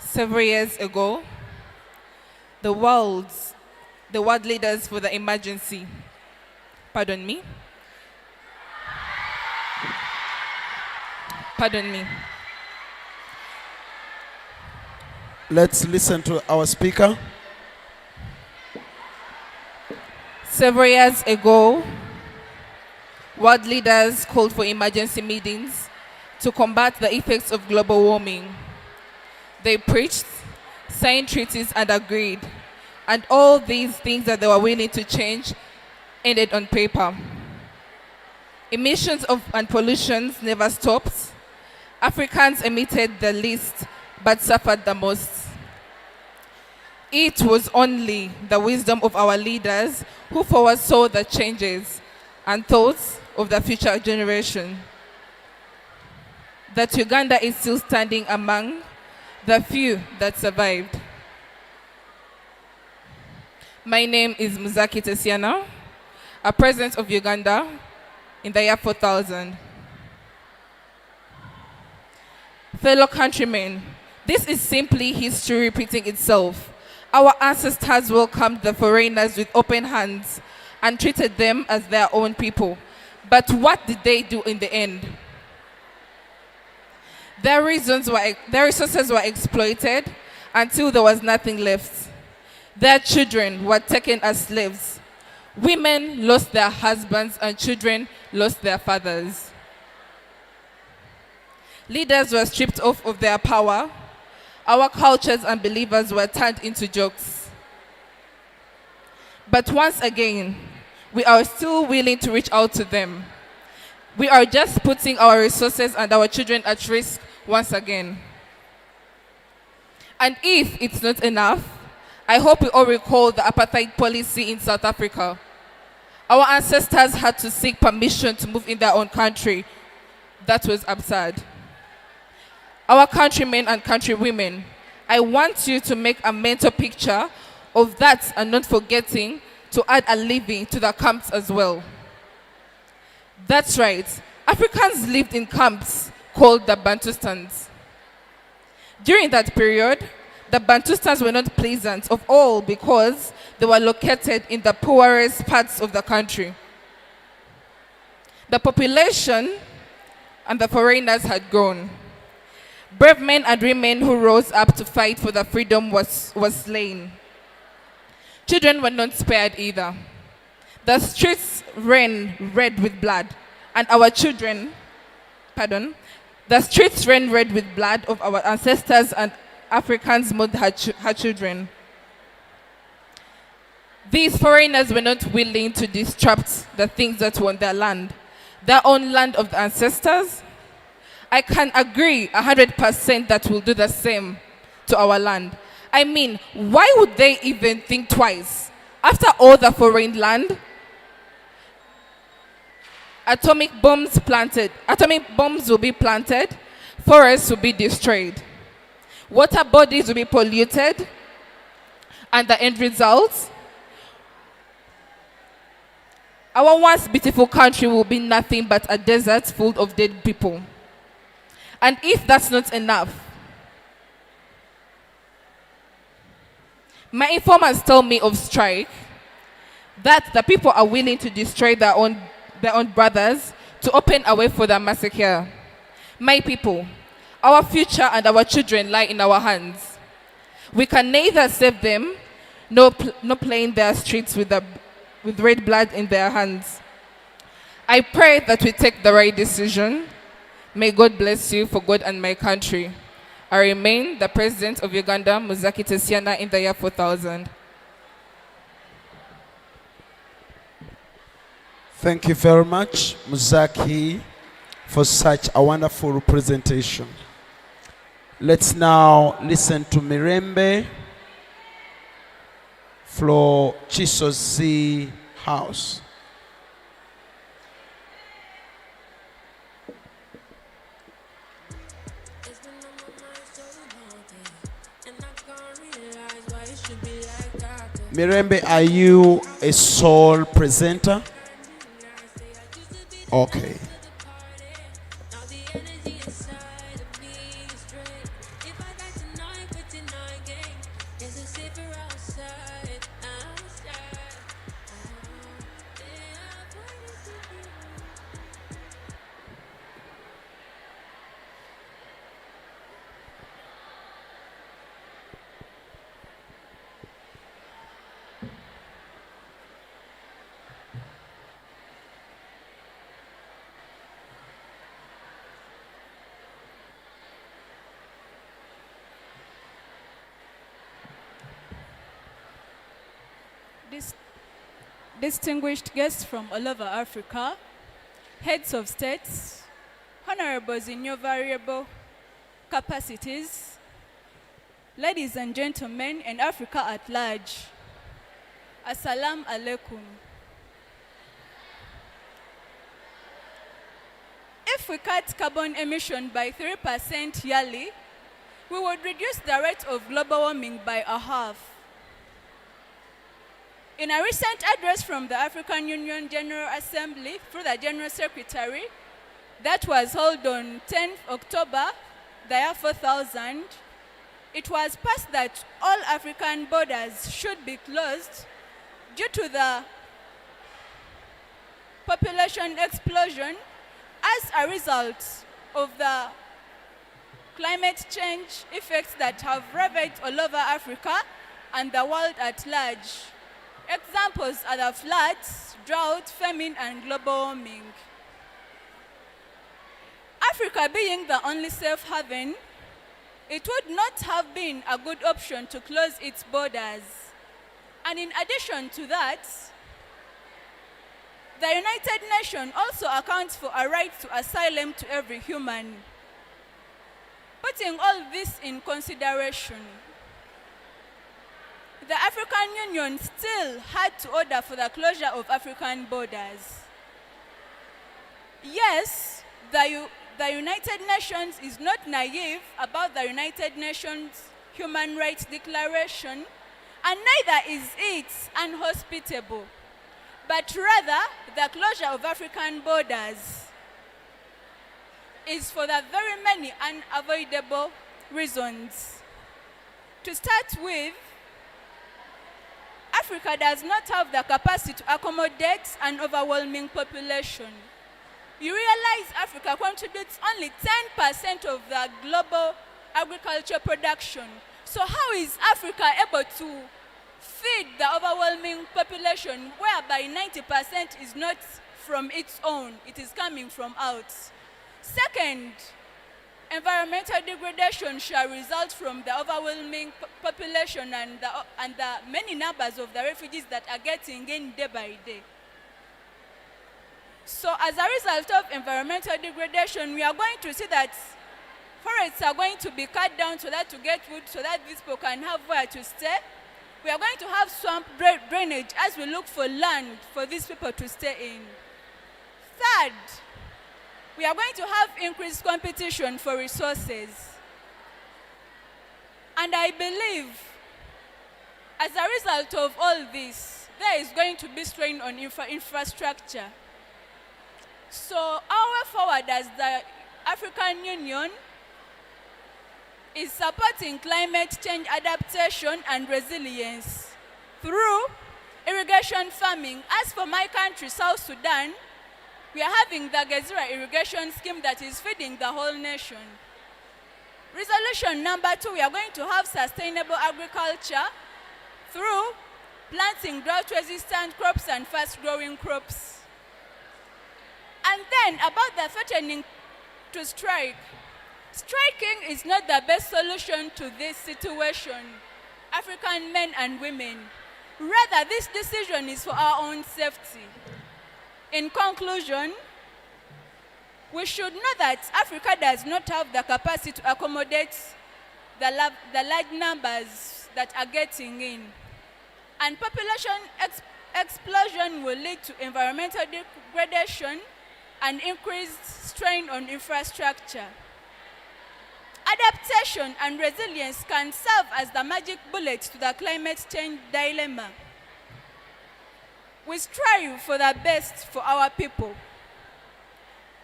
Several years ago, the world leaders for the emergency, pardon me, Let's listen to our speaker. Several years ago, world leaders called for emergency meetings to combat the effects of global warming. They preached, signed treaties, and agreed. And all these things that they were willing to change ended on paper. Emissions and pollution never stopped. Africans emitted the least but suffered the most. It was only the wisdom of our leaders who foresaw the changes and thoughts of the future generation that Uganda is still standing among the few that survived. My name is Muzaki Tesiana, a president of Uganda in the year 4000. Fellow countrymen, this is simply history repeating itself. Our ancestors welcomed the foreigners with open hands and treated them as their own people. But what did they do in the end? Their resources were exploited until there was nothing left. Their children were taken as slaves. Women lost their husbands and children lost their fathers. Leaders were stripped off of their power. Our cultures and believers were turned into jokes. But once again, we are still willing to reach out to them. We are just putting our resources and our children at risk once again. And if it's not enough, I hope we all recall the apartheid policy in South Africa. Our ancestors had to seek permission to move in their own country. That was absurd. Our countrymen and countrywomen, I want you to make a mental picture of that and not forgetting to add a living to the camps as well. That's right. Africans lived in camps called the Bantustans. During that period, the Bantustans were not pleasant of all because they were located in the poorest parts of the country. The population and the foreigners had grown. Brave men and women who rose up to fight for the freedom was slain. Children were not spared either. The streets ran red with blood, and the streets ran red with blood of our ancestors, and Africans murdered her children. These foreigners were not willing to disrupt the things that were on their land, their own land of the ancestors. I can agree 100% that we'll do the same to our land. I mean, why would they even think twice? After all the foreign land, atomic bombs will be planted, forests will be destroyed, water bodies will be polluted, and the end result, our once beautiful country will be nothing but a desert full of dead people. And if that's not enough, my informants tell me of strike, that the people are willing to destroy their own brothers to open a way for the massacre. My people, our future and our children lie in our hands. We can neither save them nor play in their streets with red blood in their hands. I pray that we take the right decision. May God bless you for God and my country. I remain the President of Uganda, Muzaki Tesiana, in the year 4000. Thank you very much, Muzaki, for such a wonderful presentation. Let's now listen to Mirembe from Chisozi House. Mirembe, are you a sole presenter? Okay. Distinguished guests from all over Africa, heads of states, honorables in your variable capacities, ladies and gentlemen, and Africa at large, Assalamu alaikum. If we cut carbon emission by 3% yearly, we would reduce the rate of global warming by a half. In a recent address from the African Union General Assembly through the General Secretary that was held on 10th October, the year 4000, it was passed that all African borders should be closed due to the population explosion as a result of the climate change effects that have ravaged all over Africa and the world at large. Examples are the floods, drought, famine, and global warming. Africa being the only safe haven, it would not have been a good option to close its borders. And in addition to that, the United Nations also accounts for a right to asylum to every human. Putting all this in consideration, the African Union still had to order for the closure of African borders. Yes, the United Nations is not naive about the United Nations Human Rights Declaration, and neither is it unhospitable, but rather the closure of African borders is for the very many unavoidable reasons. To start with, Africa does not have the capacity to accommodate an overwhelming population. You realize Africa contributes only 10% of the global agriculture production. So how is Africa able to feed the overwhelming population whereby 90% is not from its own, it is coming from out? Second, environmental degradation shall result from the overwhelming population and the many numbers of the refugees that are getting in day by day. So as a result of environmental degradation, we are going to see that forests are going to be cut down so that to get wood, so that these people can have where to stay. We are going to have swamp drainage as we look for land for these people to stay in. Third, we are going to have increased competition for resources. And I believe, as a result of all this, there is going to be strain on infrastructure. So our way forward as the African Union is supporting climate change adaptation and resilience through irrigation farming. As for my country, South Sudan, we are having the Gezira irrigation scheme that is feeding the whole nation. Resolution number 2, we are going to have sustainable agriculture through planting drought-resistant crops and fast-growing crops. And then about the threatening to strike, Striking is not the best solution to this situation, African men and women. Rather, this decision is for our own safety. In conclusion, we should know that Africa does not have the capacity to accommodate the large numbers that are getting in. And population explosion will lead to environmental degradation and increased strain on infrastructure. Adaptation and resilience can serve as the magic bullet to the climate change dilemma. We strive for the best for our people.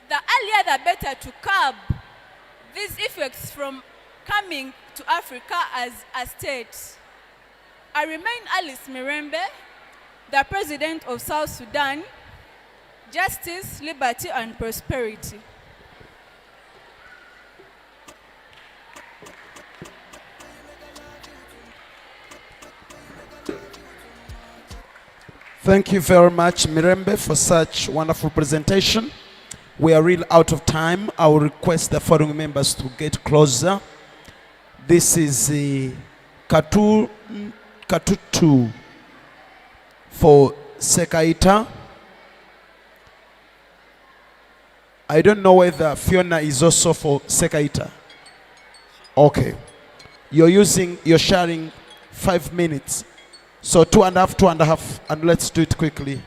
The earlier the better to curb these effects from coming to Africa as a state. I remain Alice Mirembe, the President of South Sudan, Justice, Liberty, and Prosperity. Thank you very much, Mirembe, for such wonderful presentation. We are really out of time. I will request the following members to get closer. This is Katutu for Sekaita. I don't know whether Fiona is also for Sekaita. Okay. You're sharing 5 minutes. So 2.5, and let's do it quickly.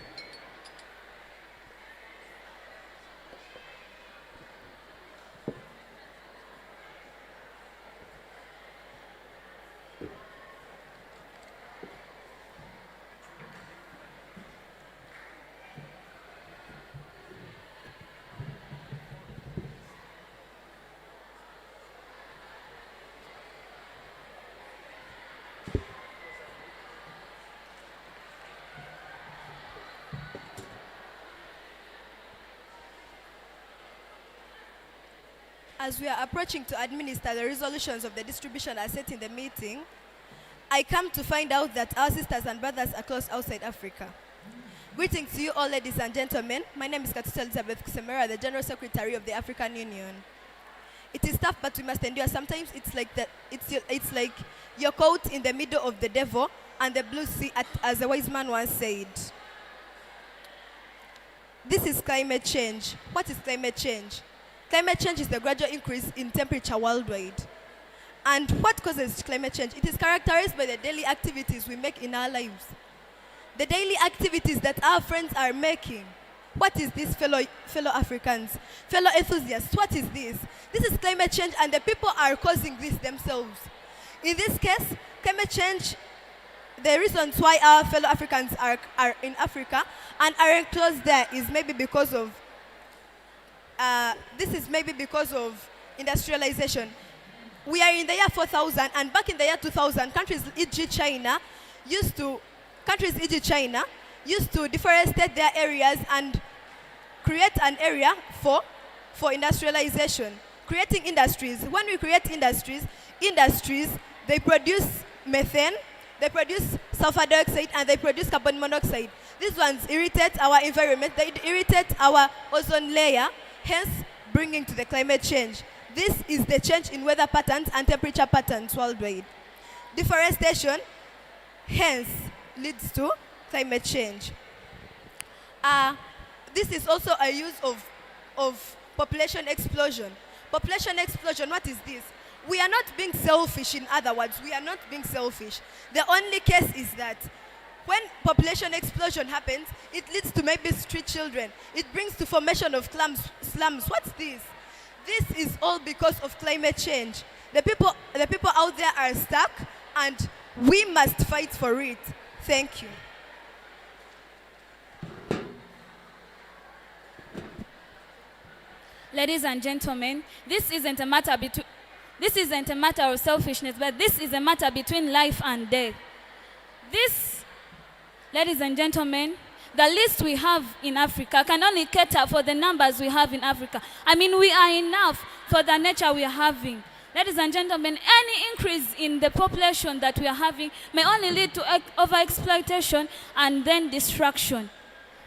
As we are approaching to administer the resolutions of the distribution as set in the meeting, I come to find out that our sisters and brothers are close outside Africa. Greetings to you all, ladies and gentlemen. My name is Katutu Elizabeth Kusemera, the General Secretary of the African Union. It is tough, but we must endure. Sometimes it's like you're caught in the middle of the devil and the blue sea, as a wise man once said. This is climate change. What is climate change? Climate change is the gradual increase in temperature worldwide. And what causes climate change? It is characterized by the daily activities we make in our lives. The daily activities that our friends are making. What is this, fellow Africans, fellow enthusiasts? What is this? This is climate change, and the people are causing this themselves. In this case, climate change, the reasons why our fellow Africans are in Africa and aren't close there is maybe because of industrialization. We are in the year 4000, and back in the year 2000, countries e.g. China used to deforestate their areas and create an area for industrialization, creating industries. When we create industries, they produce methane, they produce sulfur dioxide, and they produce carbon monoxide. These ones irritate our environment, they irritate our ozone layer, hence bringing to the climate change. This is the change in weather patterns and temperature patterns worldwide. Deforestation, hence, leads to climate change. This is also a use of population explosion. Population explosion, what is this? We are not being selfish, in other words, we are not being selfish. The only case is that when population explosion happens, it leads to maybe street children. It brings to formation of slums. What's this? This is all because of climate change. The people out there are stuck, and we must fight for it. Thank you. Ladies and gentlemen, this isn't a matter of selfishness, but this is a matter between life and death. This, ladies and gentlemen, the list we have in Africa can only cater for the numbers we have in Africa. I mean, we are enough for the nature we are having. Ladies and gentlemen, any increase in the population that we are having may only lead to overexploitation and then destruction.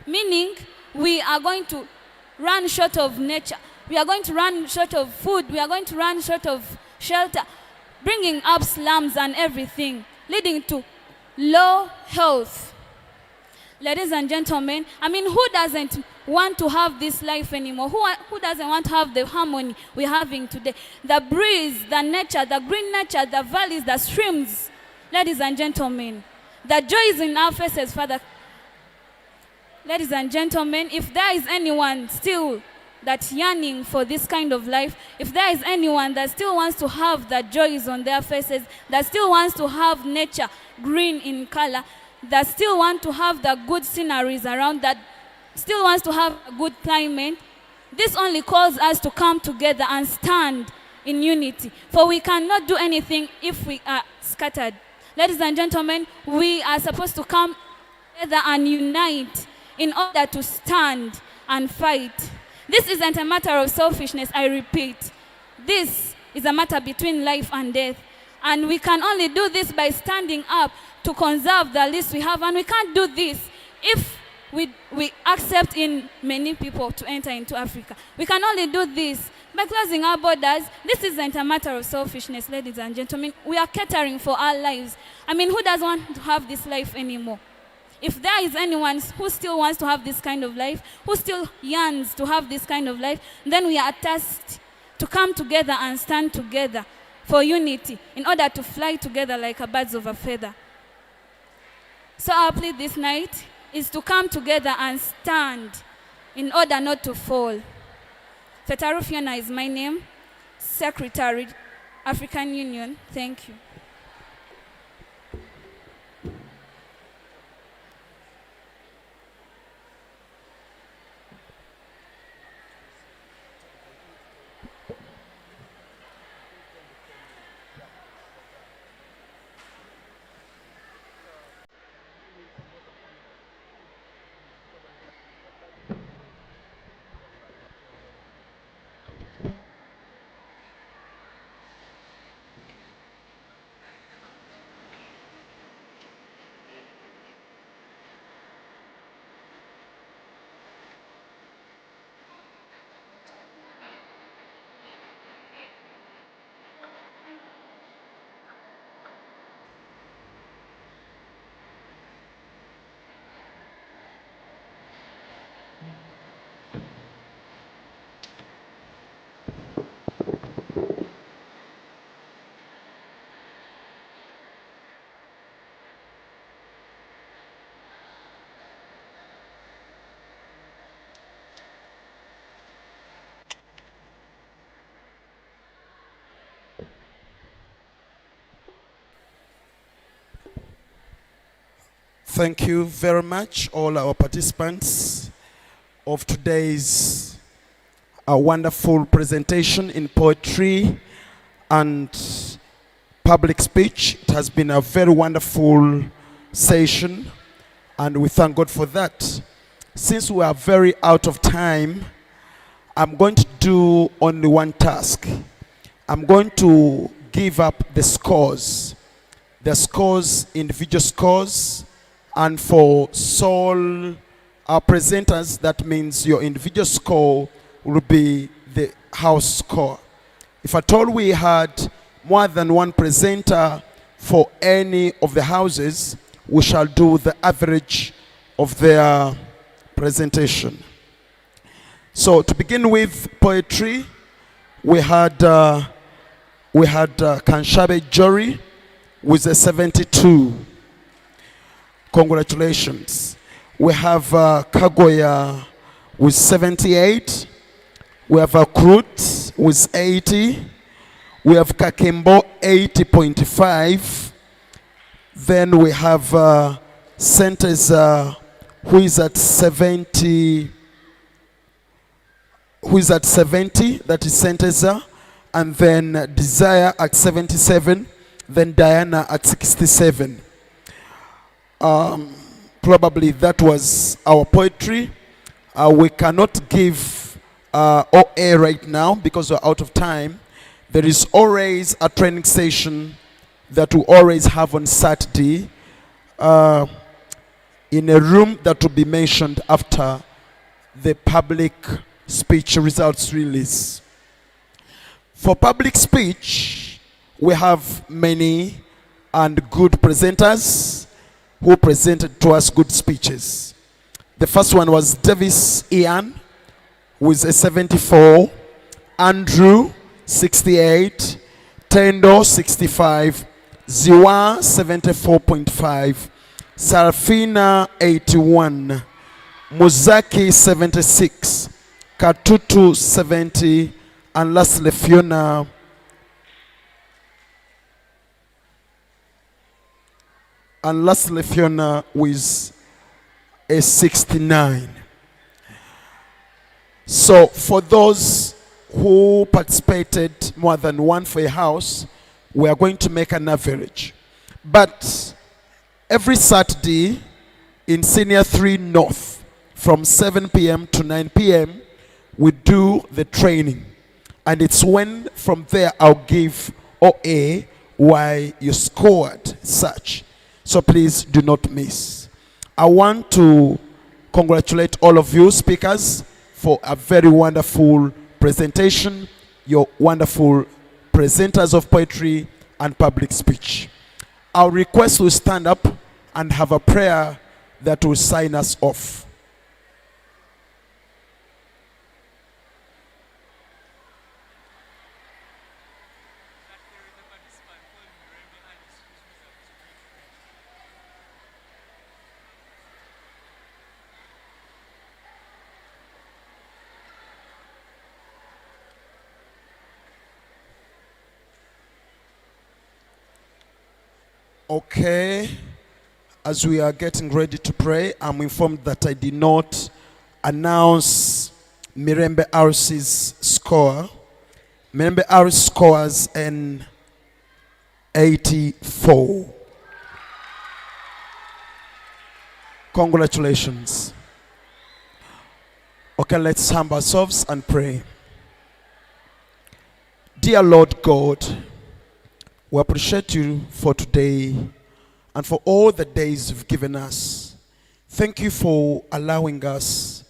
Meaning, we are going to run short of nature. We are going to run short of food. We are going to run short of shelter, bringing up slums and everything, leading to low health. Ladies and gentlemen, I mean, who doesn't want to have this life anymore? Who doesn't want to have the harmony we're having today? The breeze, the nature, the green nature, the valleys, the streams. Ladies and gentlemen, the joy is in our faces, Father. Ladies and gentlemen, if there is anyone still that's yearning for this kind of life, if there is anyone that still wants to have the joys on their faces, that still wants to have nature green in color, that still want to have the good sceneries around, that still wants to have a good climate, this only calls us to come together and stand in unity. For we cannot do anything if we are scattered. Ladies and gentlemen, we are supposed to come together and unite in order to stand and fight. This isn't a matter of selfishness, I repeat. This is a matter between life and death. And we can only do this by standing up to conserve the least we have. And we can't do this if we accept in many people to enter into Africa. We can only do this by closing our borders. This isn't a matter of selfishness, ladies and gentlemen. We are catering for our lives. I mean, who doesn't want to have this life anymore? If there is anyone who still wants to have this kind of life, who still yearns to have this kind of life, then we are tasked to come together and stand together for unity in order to fly together like a birds of a feather. So our plea this night is to come together and stand in order not to fall. Fetaru Fiona is my name, Secretary, African Union. Thank you. Thank you very much, all our participants of today's wonderful presentation in poetry and public speech. It has been a very wonderful session, and we thank God for that. Since we are very out of time, I'm going to do only one task. I'm going to give up the scores, individual scores, and for sole presenters, that means your individual score will be the house score. If at all we had more than one presenter for any of the houses, we shall do the average of their presentation. So to begin with poetry, we had Kanshabe Jory with a 72. Congratulations. We have Kagoya with 78. We have Krut with 80. We have Kakembo 80.5. Then we have Senteza who is at 70. That is Senteza. And then Desire at 77. Then Diana at 67. Probably that was our poetry. We cannot give OA right now because we're out of time. There is always a training session that we always have on Saturday in a room that will be mentioned after the public speech results release. For public speech, we have many and good presenters who presented to us good speeches. The first one was Davis Ian, who is a 74, Andrew 68, Tendo 65, Ziwa 74.5, Sarafina 81, Muzaki 76, Katutu 70, and lastly Fiona with a 69. So for those who participated more than one for a house, we are going to make an average. But every Saturday in Senior 3 North, from 7 p.m. to 9 p.m., we do the training. And it's when from there I'll give OA why you scored such. So please do not miss. I want to congratulate all of you speakers for a very wonderful presentation. You're wonderful presenters of poetry and public speech. I'll request you stand up and have a prayer that will sign us off. Okay, as we are getting ready to pray, I'm informed that I did not announce Mirembe Arisi's score. Mirembe Aris scores an 84. Congratulations. Okay, let's humble ourselves and pray. Dear Lord God, we appreciate you for today and for all the days you've given us. Thank you for allowing us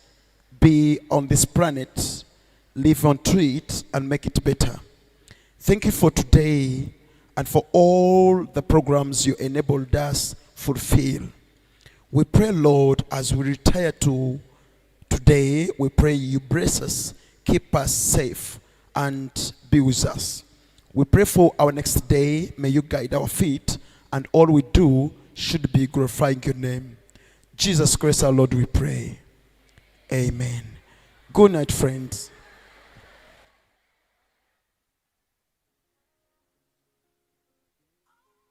be on this planet, live onto it and make it better. Thank you for today and for all the programs you enabled us fulfill. We pray, Lord, as we retire to today, we pray you bless us, keep us safe and be with us. We pray for our next day. May you guide our feet, and all we do should be glorifying your name. Jesus Christ our Lord we pray. Amen. Good night, friends.